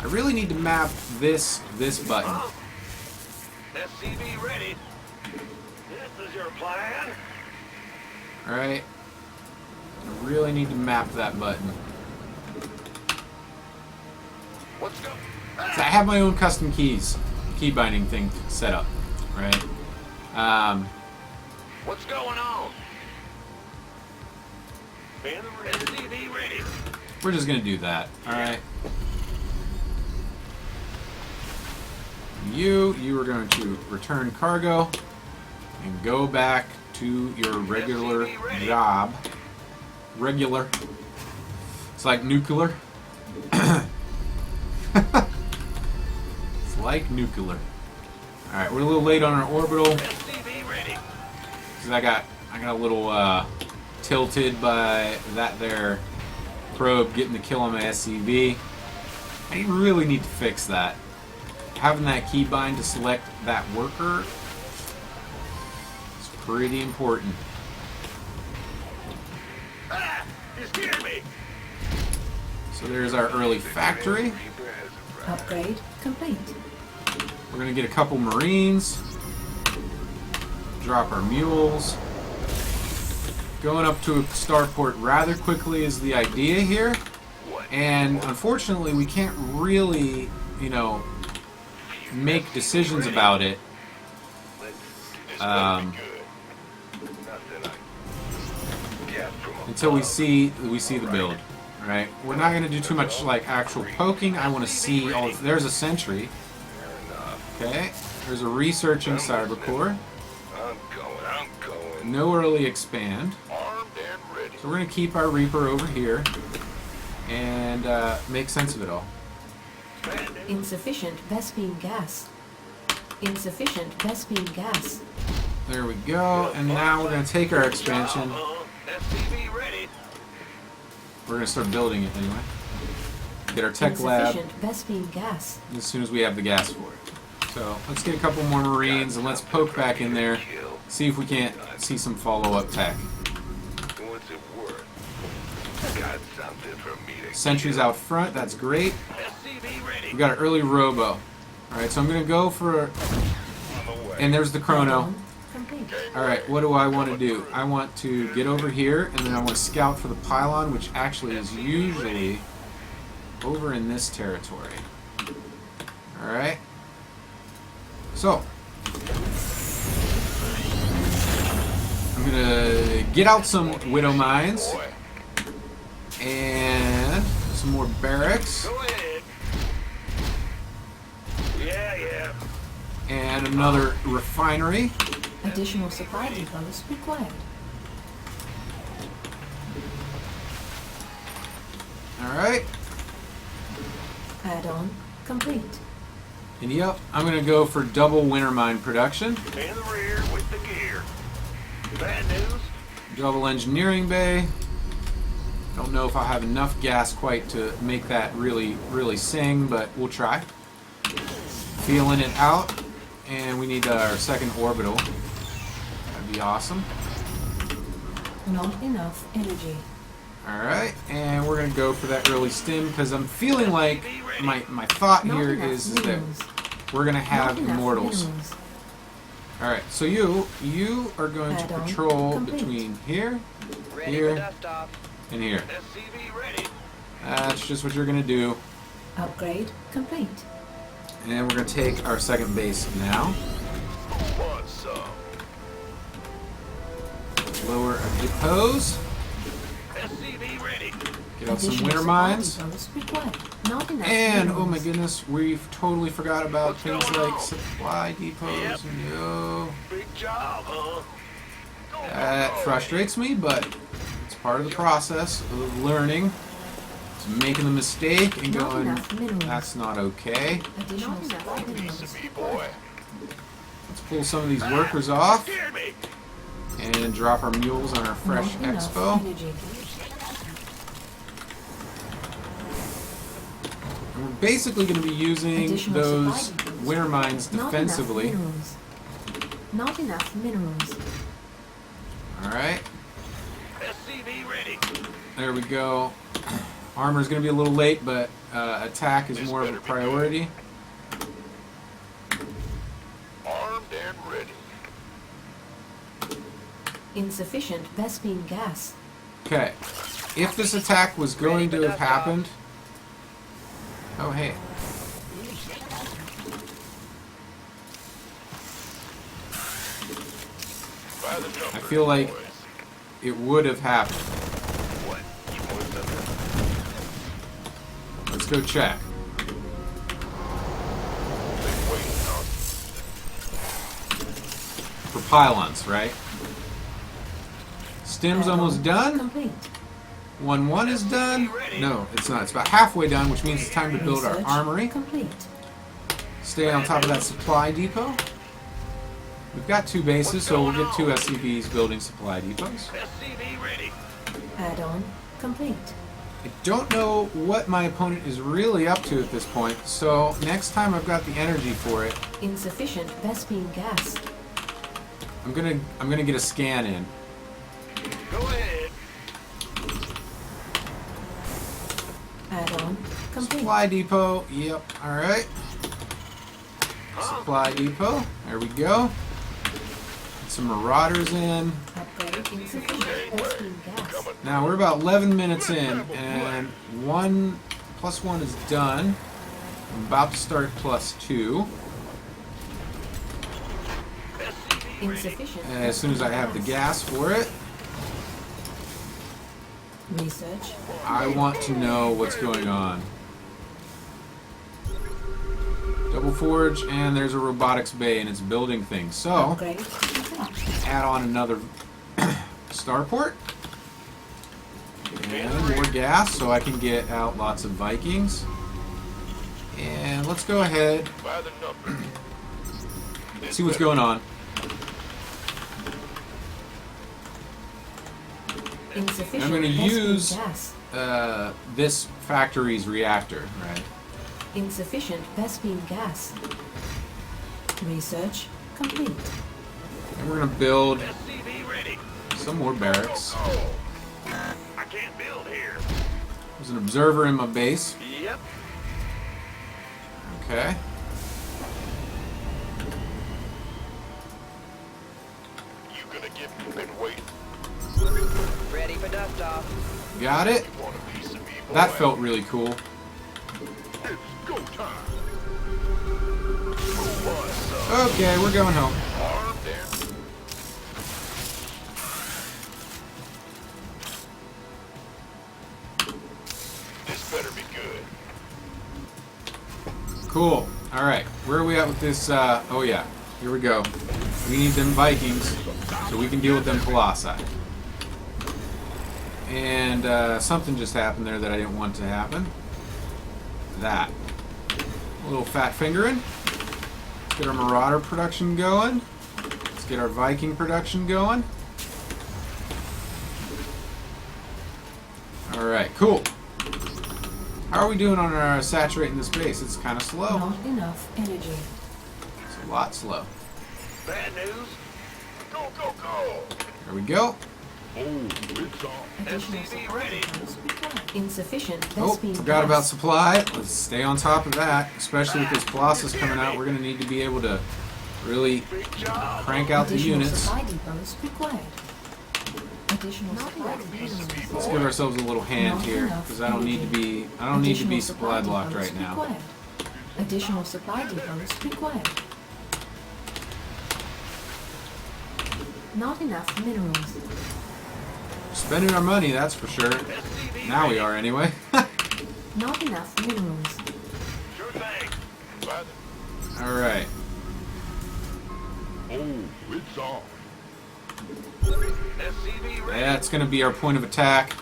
I really need to map this button. SCV ready. This is your plan. Alright. I really need to map that button. Let's go. So I have my own custom keys. Key binding thing set up. Right? What's going on? SCV ready. We're just going to do that. Alright. You are going to return cargo and go back to your regular job. Regular. It's like nuclear. It's like nuclear. Alright, we're a little late on our orbital SCV ready. because I got a little tilted by that there probe getting the kill on my SCV. I really need to fix that. Having that keybind to select that worker is pretty important. Ah! You scared me. So there's our early factory. Upgrade complete. We're going to get a couple Marines. Drop our mules. Going up to a starport rather quickly is the idea here. And unfortunately we can't really, make decisions about it until we see the build. Right? We're not going to do too much like actual poking. I want to see all. There's a sentry. Okay. There's a researching cyber core. I'm going. No early expand. Armed and ready. So we're going to keep our Reaper over here and make sense of it all. Insufficient Vespine gas. Insufficient Vespine gas. There we go. And now we're going to take our expansion. SCV ready. We're going to start building it anyway. Get our tech lab Insufficient Vespine gas. as soon as we have the gas for it. So let's get a couple more Marines and let's poke back in there. See if we can't see some follow-up tech. What's it worth? Got something for me to Sentries out front. That's great. SCV ready. We got an early robo. Alright, so I'm going to go for... On the way. And there's the chrono. Complete. Alright, what do I want to do? I want to get over here, and then I want to scout for the pylon, which actually is usually over in this territory. Alright. So, I'm going to get out some Widow Mines, Boy. and some more barracks, Go ahead. Yeah. and another refinery. Additional supply depots required. Alright. Add-on complete. And yep, I'm going to go for double winter mine production. In the rear with the gear. Bad news? Double engineering bay. Don't know if I'll have enough gas quite to make that really sing, but we'll try. Feeling it out. And we need our second orbital. That'd be awesome. Not enough energy. Alright, and we're going to go for that early stim because I'm feeling like my thought Not here enough is that minerals. we're going to have Not enough immortals. minerals. Alright, so you are going to Add-on patrol complete. between here, Ready Here. for dust off. and here. SCV ready. That's just what you're going to do. Upgrade complete. And we're going to take our second base now. Who wants some? Lower our depots. SCV ready. Get out some Additional winter supply mines. depots required. Not enough And, oh my minerals. goodness, we've totally forgot about What's things going like on? supply depots. Yep. No. Big job, huh? That frustrates me, but it's part of the process of learning. It's making the mistake and Not going, enough minerals. that's not okay. Additional Not enough supply Piece depots of me, required. boy. Let's pull some of these workers off Scared me. and drop our mules on our fresh Not enough expo. energy. And we're basically going to be using Additional those supply depots. winter mines Not defensively. enough minerals. Not enough minerals. Alright, SCV ready. there we go. Armor's going to be a little late, but attack is more of a priority. Armed and ready. Insufficient Vespine gas. Okay, if this attack was going to have happened... Oh, hey. By the numbers, I feel like boys. it would have happened. What? You boys done that? Let's go check. Been waiting on. For pylons, right? Stim's Add-on almost done. Complete. 1-1 is done. No, it's not. It's about halfway done, which means it's time to build our Research armory. complete. Stay on top of that supply depot. We've got 2 bases, so we'll get 2 SCVs building supply depots. SCV ready. Add-on complete. I don't know what my opponent is really up to at this point, so next time I've got the energy for it, Insufficient Vespine gas. I'm gonna get a scan in. Go ahead. Add-on complete. Supply depot. Yep. All right. Supply depot. There we go. Get some marauders in. Upgrade insufficient Vespine gas. Now we're about 11 minutes in, and 1 plus 1 is done. I'm about to start +2. Insufficient. As soon as I have the gas for it, Research. I want to know what's going on. Double forge, and there's a robotics bay, and it's building things. So, Upgrade complete. add on another starport. And more gas, so I can get out lots of Vikings. And let's go ahead, By the numbers. see what's going on. Insufficient I'm gonna Vespine use- gas. This factory's reactor, right? Insufficient Vespine gas. Research complete. And we're gonna build SCV ready. some more barracks. Oh. I can't build here. There's an observer in my base. Yep. Okay. You gonna give me been waiting. Ready for dust off. Got it. You want a piece of me, boy? That felt really cool. It's go time. Who wants some? Okay, we're going home. Armed and this better be good. Cool. Alright, where are we at with this? Oh yeah, here we go. We need them Vikings so we can deal with them Colossi. And something just happened there that I didn't want to happen. That. A little fat fingering. Let's get our Marauder production going. Let's get our Viking production going. Alright, cool. How are we doing on our saturating this base? It's kind of slow. Not enough energy. It's a lot slow. Bad news? Go, go, go! There we go. Oh, it's on. Additional SCV supply ready. depots required. Insufficient. Oh, Best forgot about supply. Let's stay on top of that. Especially with this Colossus coming out, we're going to need to be able to really Big job. crank out the Additional units. supply depots required. Additional supply depots. Let's give ourselves a little hand here, because I don't need to be supply blocked right now. Required. Additional supply depots required. Not enough minerals. Spending our money, that's for sure. Now we are anyway. Not enough minerals. Sure thing. Brother. Alright. Oh, it's on. SCV ready. That's going to be our point of attack.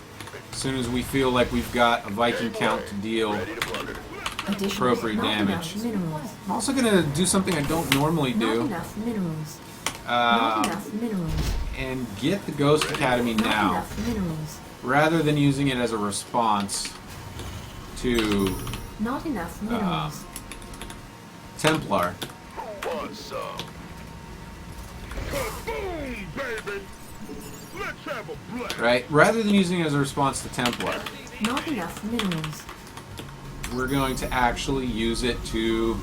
As soon as we feel like we've got a Viking count to deal. Ready to plug it. Additional Appropriate not damage. enough minerals. I'm also going to do something I don't normally Not do. enough minerals. Not Um, enough minerals. and get the Ghost Academy Not now. enough minerals. Rather than using it as a response to Not enough minerals. Templar. Who wants some? Kaboom, baby! Let's have a blast. Right? Rather than using it as a response to Templar, Not enough minerals. we're going to actually use it to...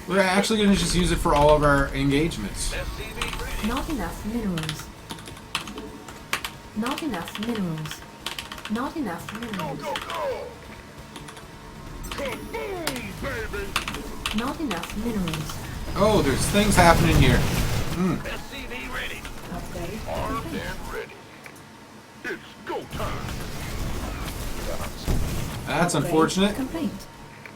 We're actually going to just use it for all of our engagements. SCV ready. Not enough minerals. Not enough minerals. Not enough Go, minerals. go, go! Kaboom, baby! Not enough minerals. Oh, there's things happening here. SCV ready. Upgrade Armed complete. and ready. It's go time. That's Upgrade unfortunate. Complete.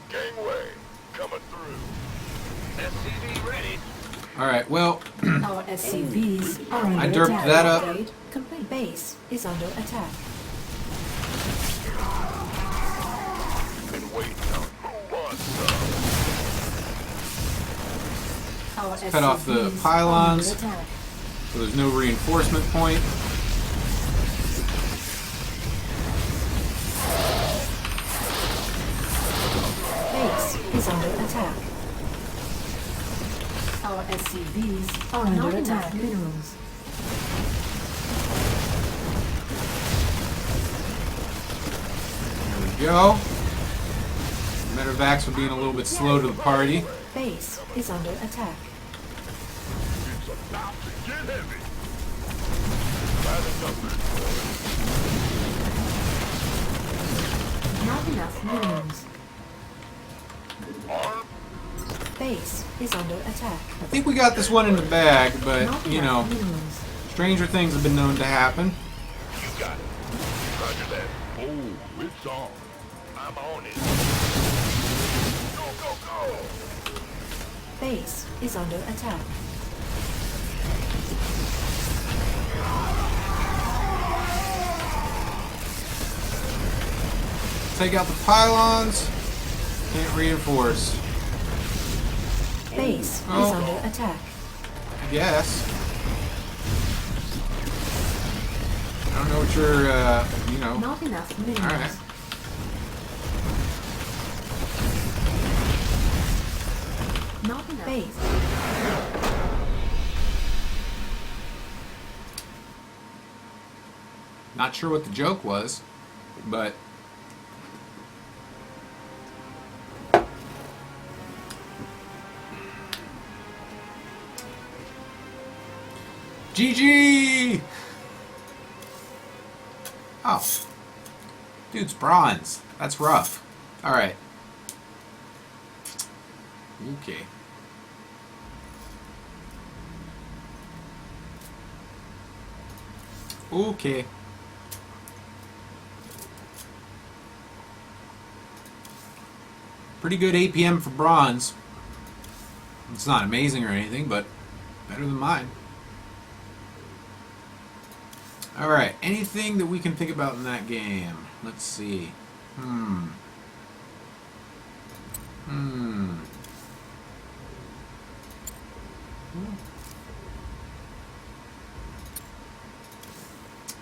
Gangway coming through. SCV ready. Alright, well, Our SCVs are under I derped attack. that up. Upgrade complete. Base is under attack. Been waiting on who wants some. Our cut off the SCVs pylons. are under attack. so there's no reinforcement point. Base is under attack. Our SCVs are under attack. Minerals. There we go. Medevacs were being a little bit slow to the party. Base is under attack. It's about to get heavy. By the numbers, Not enough minerals. armed. Base is under attack. I think we got this one in the bag, but, Not you know, enough minerals. stranger things have been known to happen. You got it. Roger that. Oh, it's on. I'm on it. Go, go, go! Base is under attack. Take out the pylons. Can't reinforce. Base Oh. is under attack. I guess. I don't know what you're, you know. Not enough minerals. Alright. Not enough. Base. Not sure what the joke was, but GG! Oh. Dude's bronze. That's rough. Alright. Okay. Okay. Pretty good APM for bronze. It's not amazing or anything, but better than mine. Alright, anything that we can think about in that game? Let's see.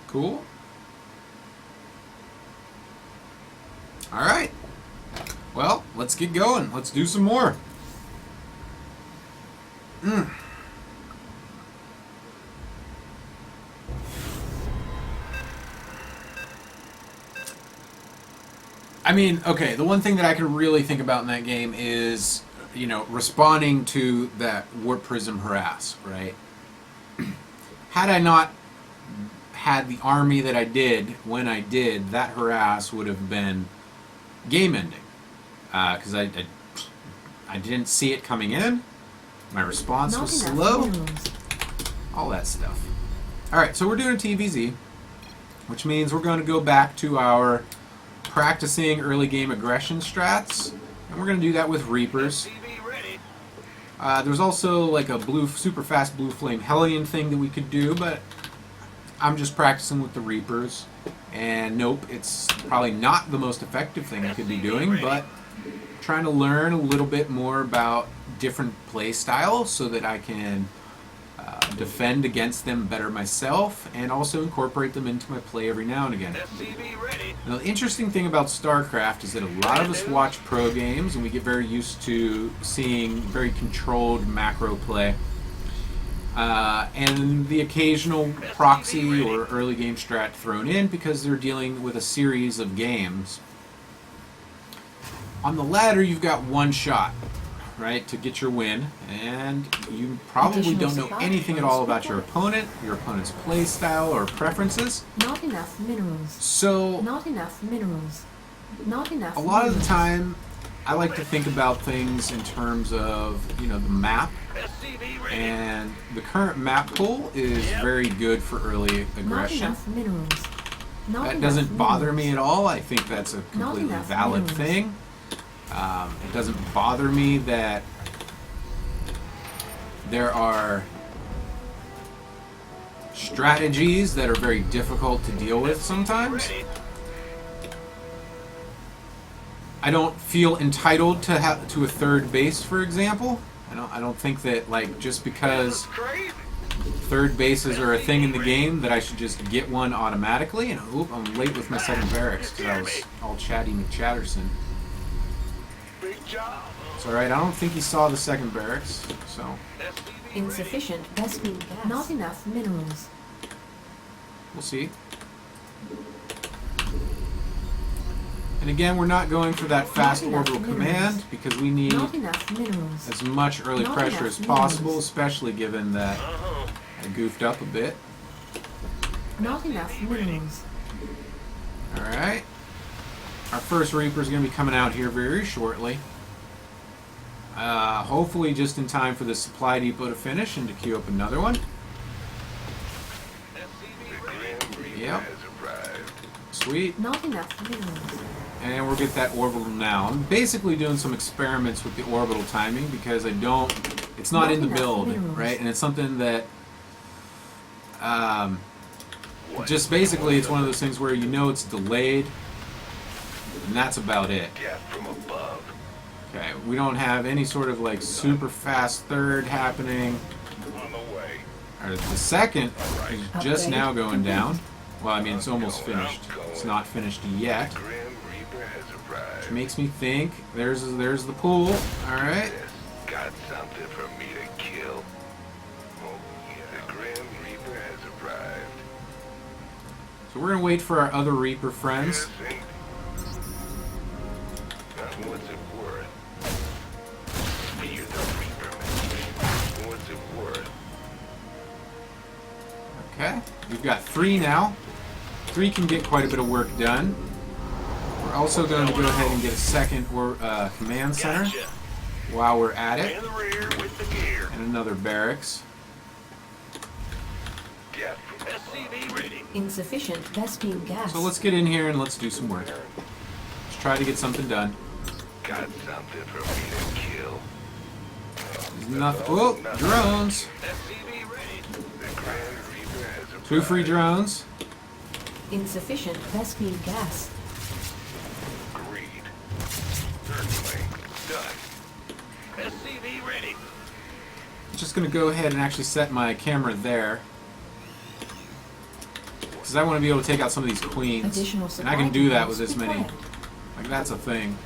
Cool. Alright. Well, let's get going. Let's do some more. I mean, okay, the one thing that I can really think about in that game is, you know, responding to that Warp Prism harass, right? Had I not had the army that I did when I did, that harass would have been game-ending. Because I didn't see it coming in. My response was slow. All that stuff. Alright, so we're doing a TVZ, which means we're going to go back to our practicing early game aggression strats, and we're going to do that with Reapers. There's also like a super fast blue flame Hellion thing that we could do, but I'm just practicing with the Reapers. And nope, it's probably not the most effective thing I could be doing, but trying to learn a little bit more about different play styles so that I can defend against them better myself and also incorporate them into my play every now and again. Now, the interesting thing about StarCraft is that a lot of us watch pro games and we get very used to seeing very controlled macro play. And the occasional proxy or early game strat thrown in because they're dealing with a series of games. On the ladder, you've got one shot, right, to get your win, and you probably don't know anything at all about your opponent's play style or preferences. Not enough minerals. So, Not enough minerals. Not enough a lot of the minerals. time, I like to think about things in terms of, you know, the map. And the current map pool is very good for early Not aggression. enough minerals. Not That enough doesn't bother me minerals. at all. I think that's a completely enough valid minerals. thing. It doesn't bother me that there are strategies that are very difficult to deal with sometimes. I don't feel entitled to a third base, for example. I don't think that, like, just because third bases are a thing in the game that I should just get one automatically. And oop, I'm late with my second barracks because I was all chatty McChatterson. It's alright, I don't think he saw the second barracks, so. Insufficient Vespene gas. Not enough minerals. We'll see. And again, we're not going for that fast enough orbital minerals. command because we need Not enough minerals. as much early Not pressure enough as possible, minerals. especially given that I goofed up a bit. Not enough minerals. Alright. Our first Reaper is going to be coming out here very shortly. Hopefully just in time for the supply depot to finish and to queue up another one. Yep. Sweet. Not enough minerals. And we'll get that orbital now. I'm basically doing some experiments with the orbital timing because it's not Not in the enough build, minerals. right? And it's something that, just basically it's one of those things where you know it's delayed, and that's about it. From above. Okay, we don't have any sort of like super fast third happening. On the way. Or the second is just now going down. Well, I mean, it's almost finished. It's not finished yet. Grim Reaper has arrived. Which makes me think there's the pool. All right. Got something for me to kill. Oh yeah. The Grim Reaper has arrived. So we're gonna wait for our other Reaper friends. Guessing. Now what's it worth? Be the Reaper man. What's it worth? Okay. We've got 3 now. 3 can get quite a bit of work done. We're also going to go ahead and get a second command center while we're at it. In the rear with the gear. And another barracks. Get SCV ready. Insufficient Vespene gas. So let's get in here and let's do some work. Let's try to get something done. Got something for me to kill. There's nothing. Oh, drones. SCV ready. The Grand Reaper has 2 free drones. Insufficient Vespine gas. Agreed. Certainly. Done. SCV ready. I'm just gonna go ahead and actually set my camera there. Because I want to be able to take out some of these queens. Additional And I can do that with this many. required. Like, that's a thing.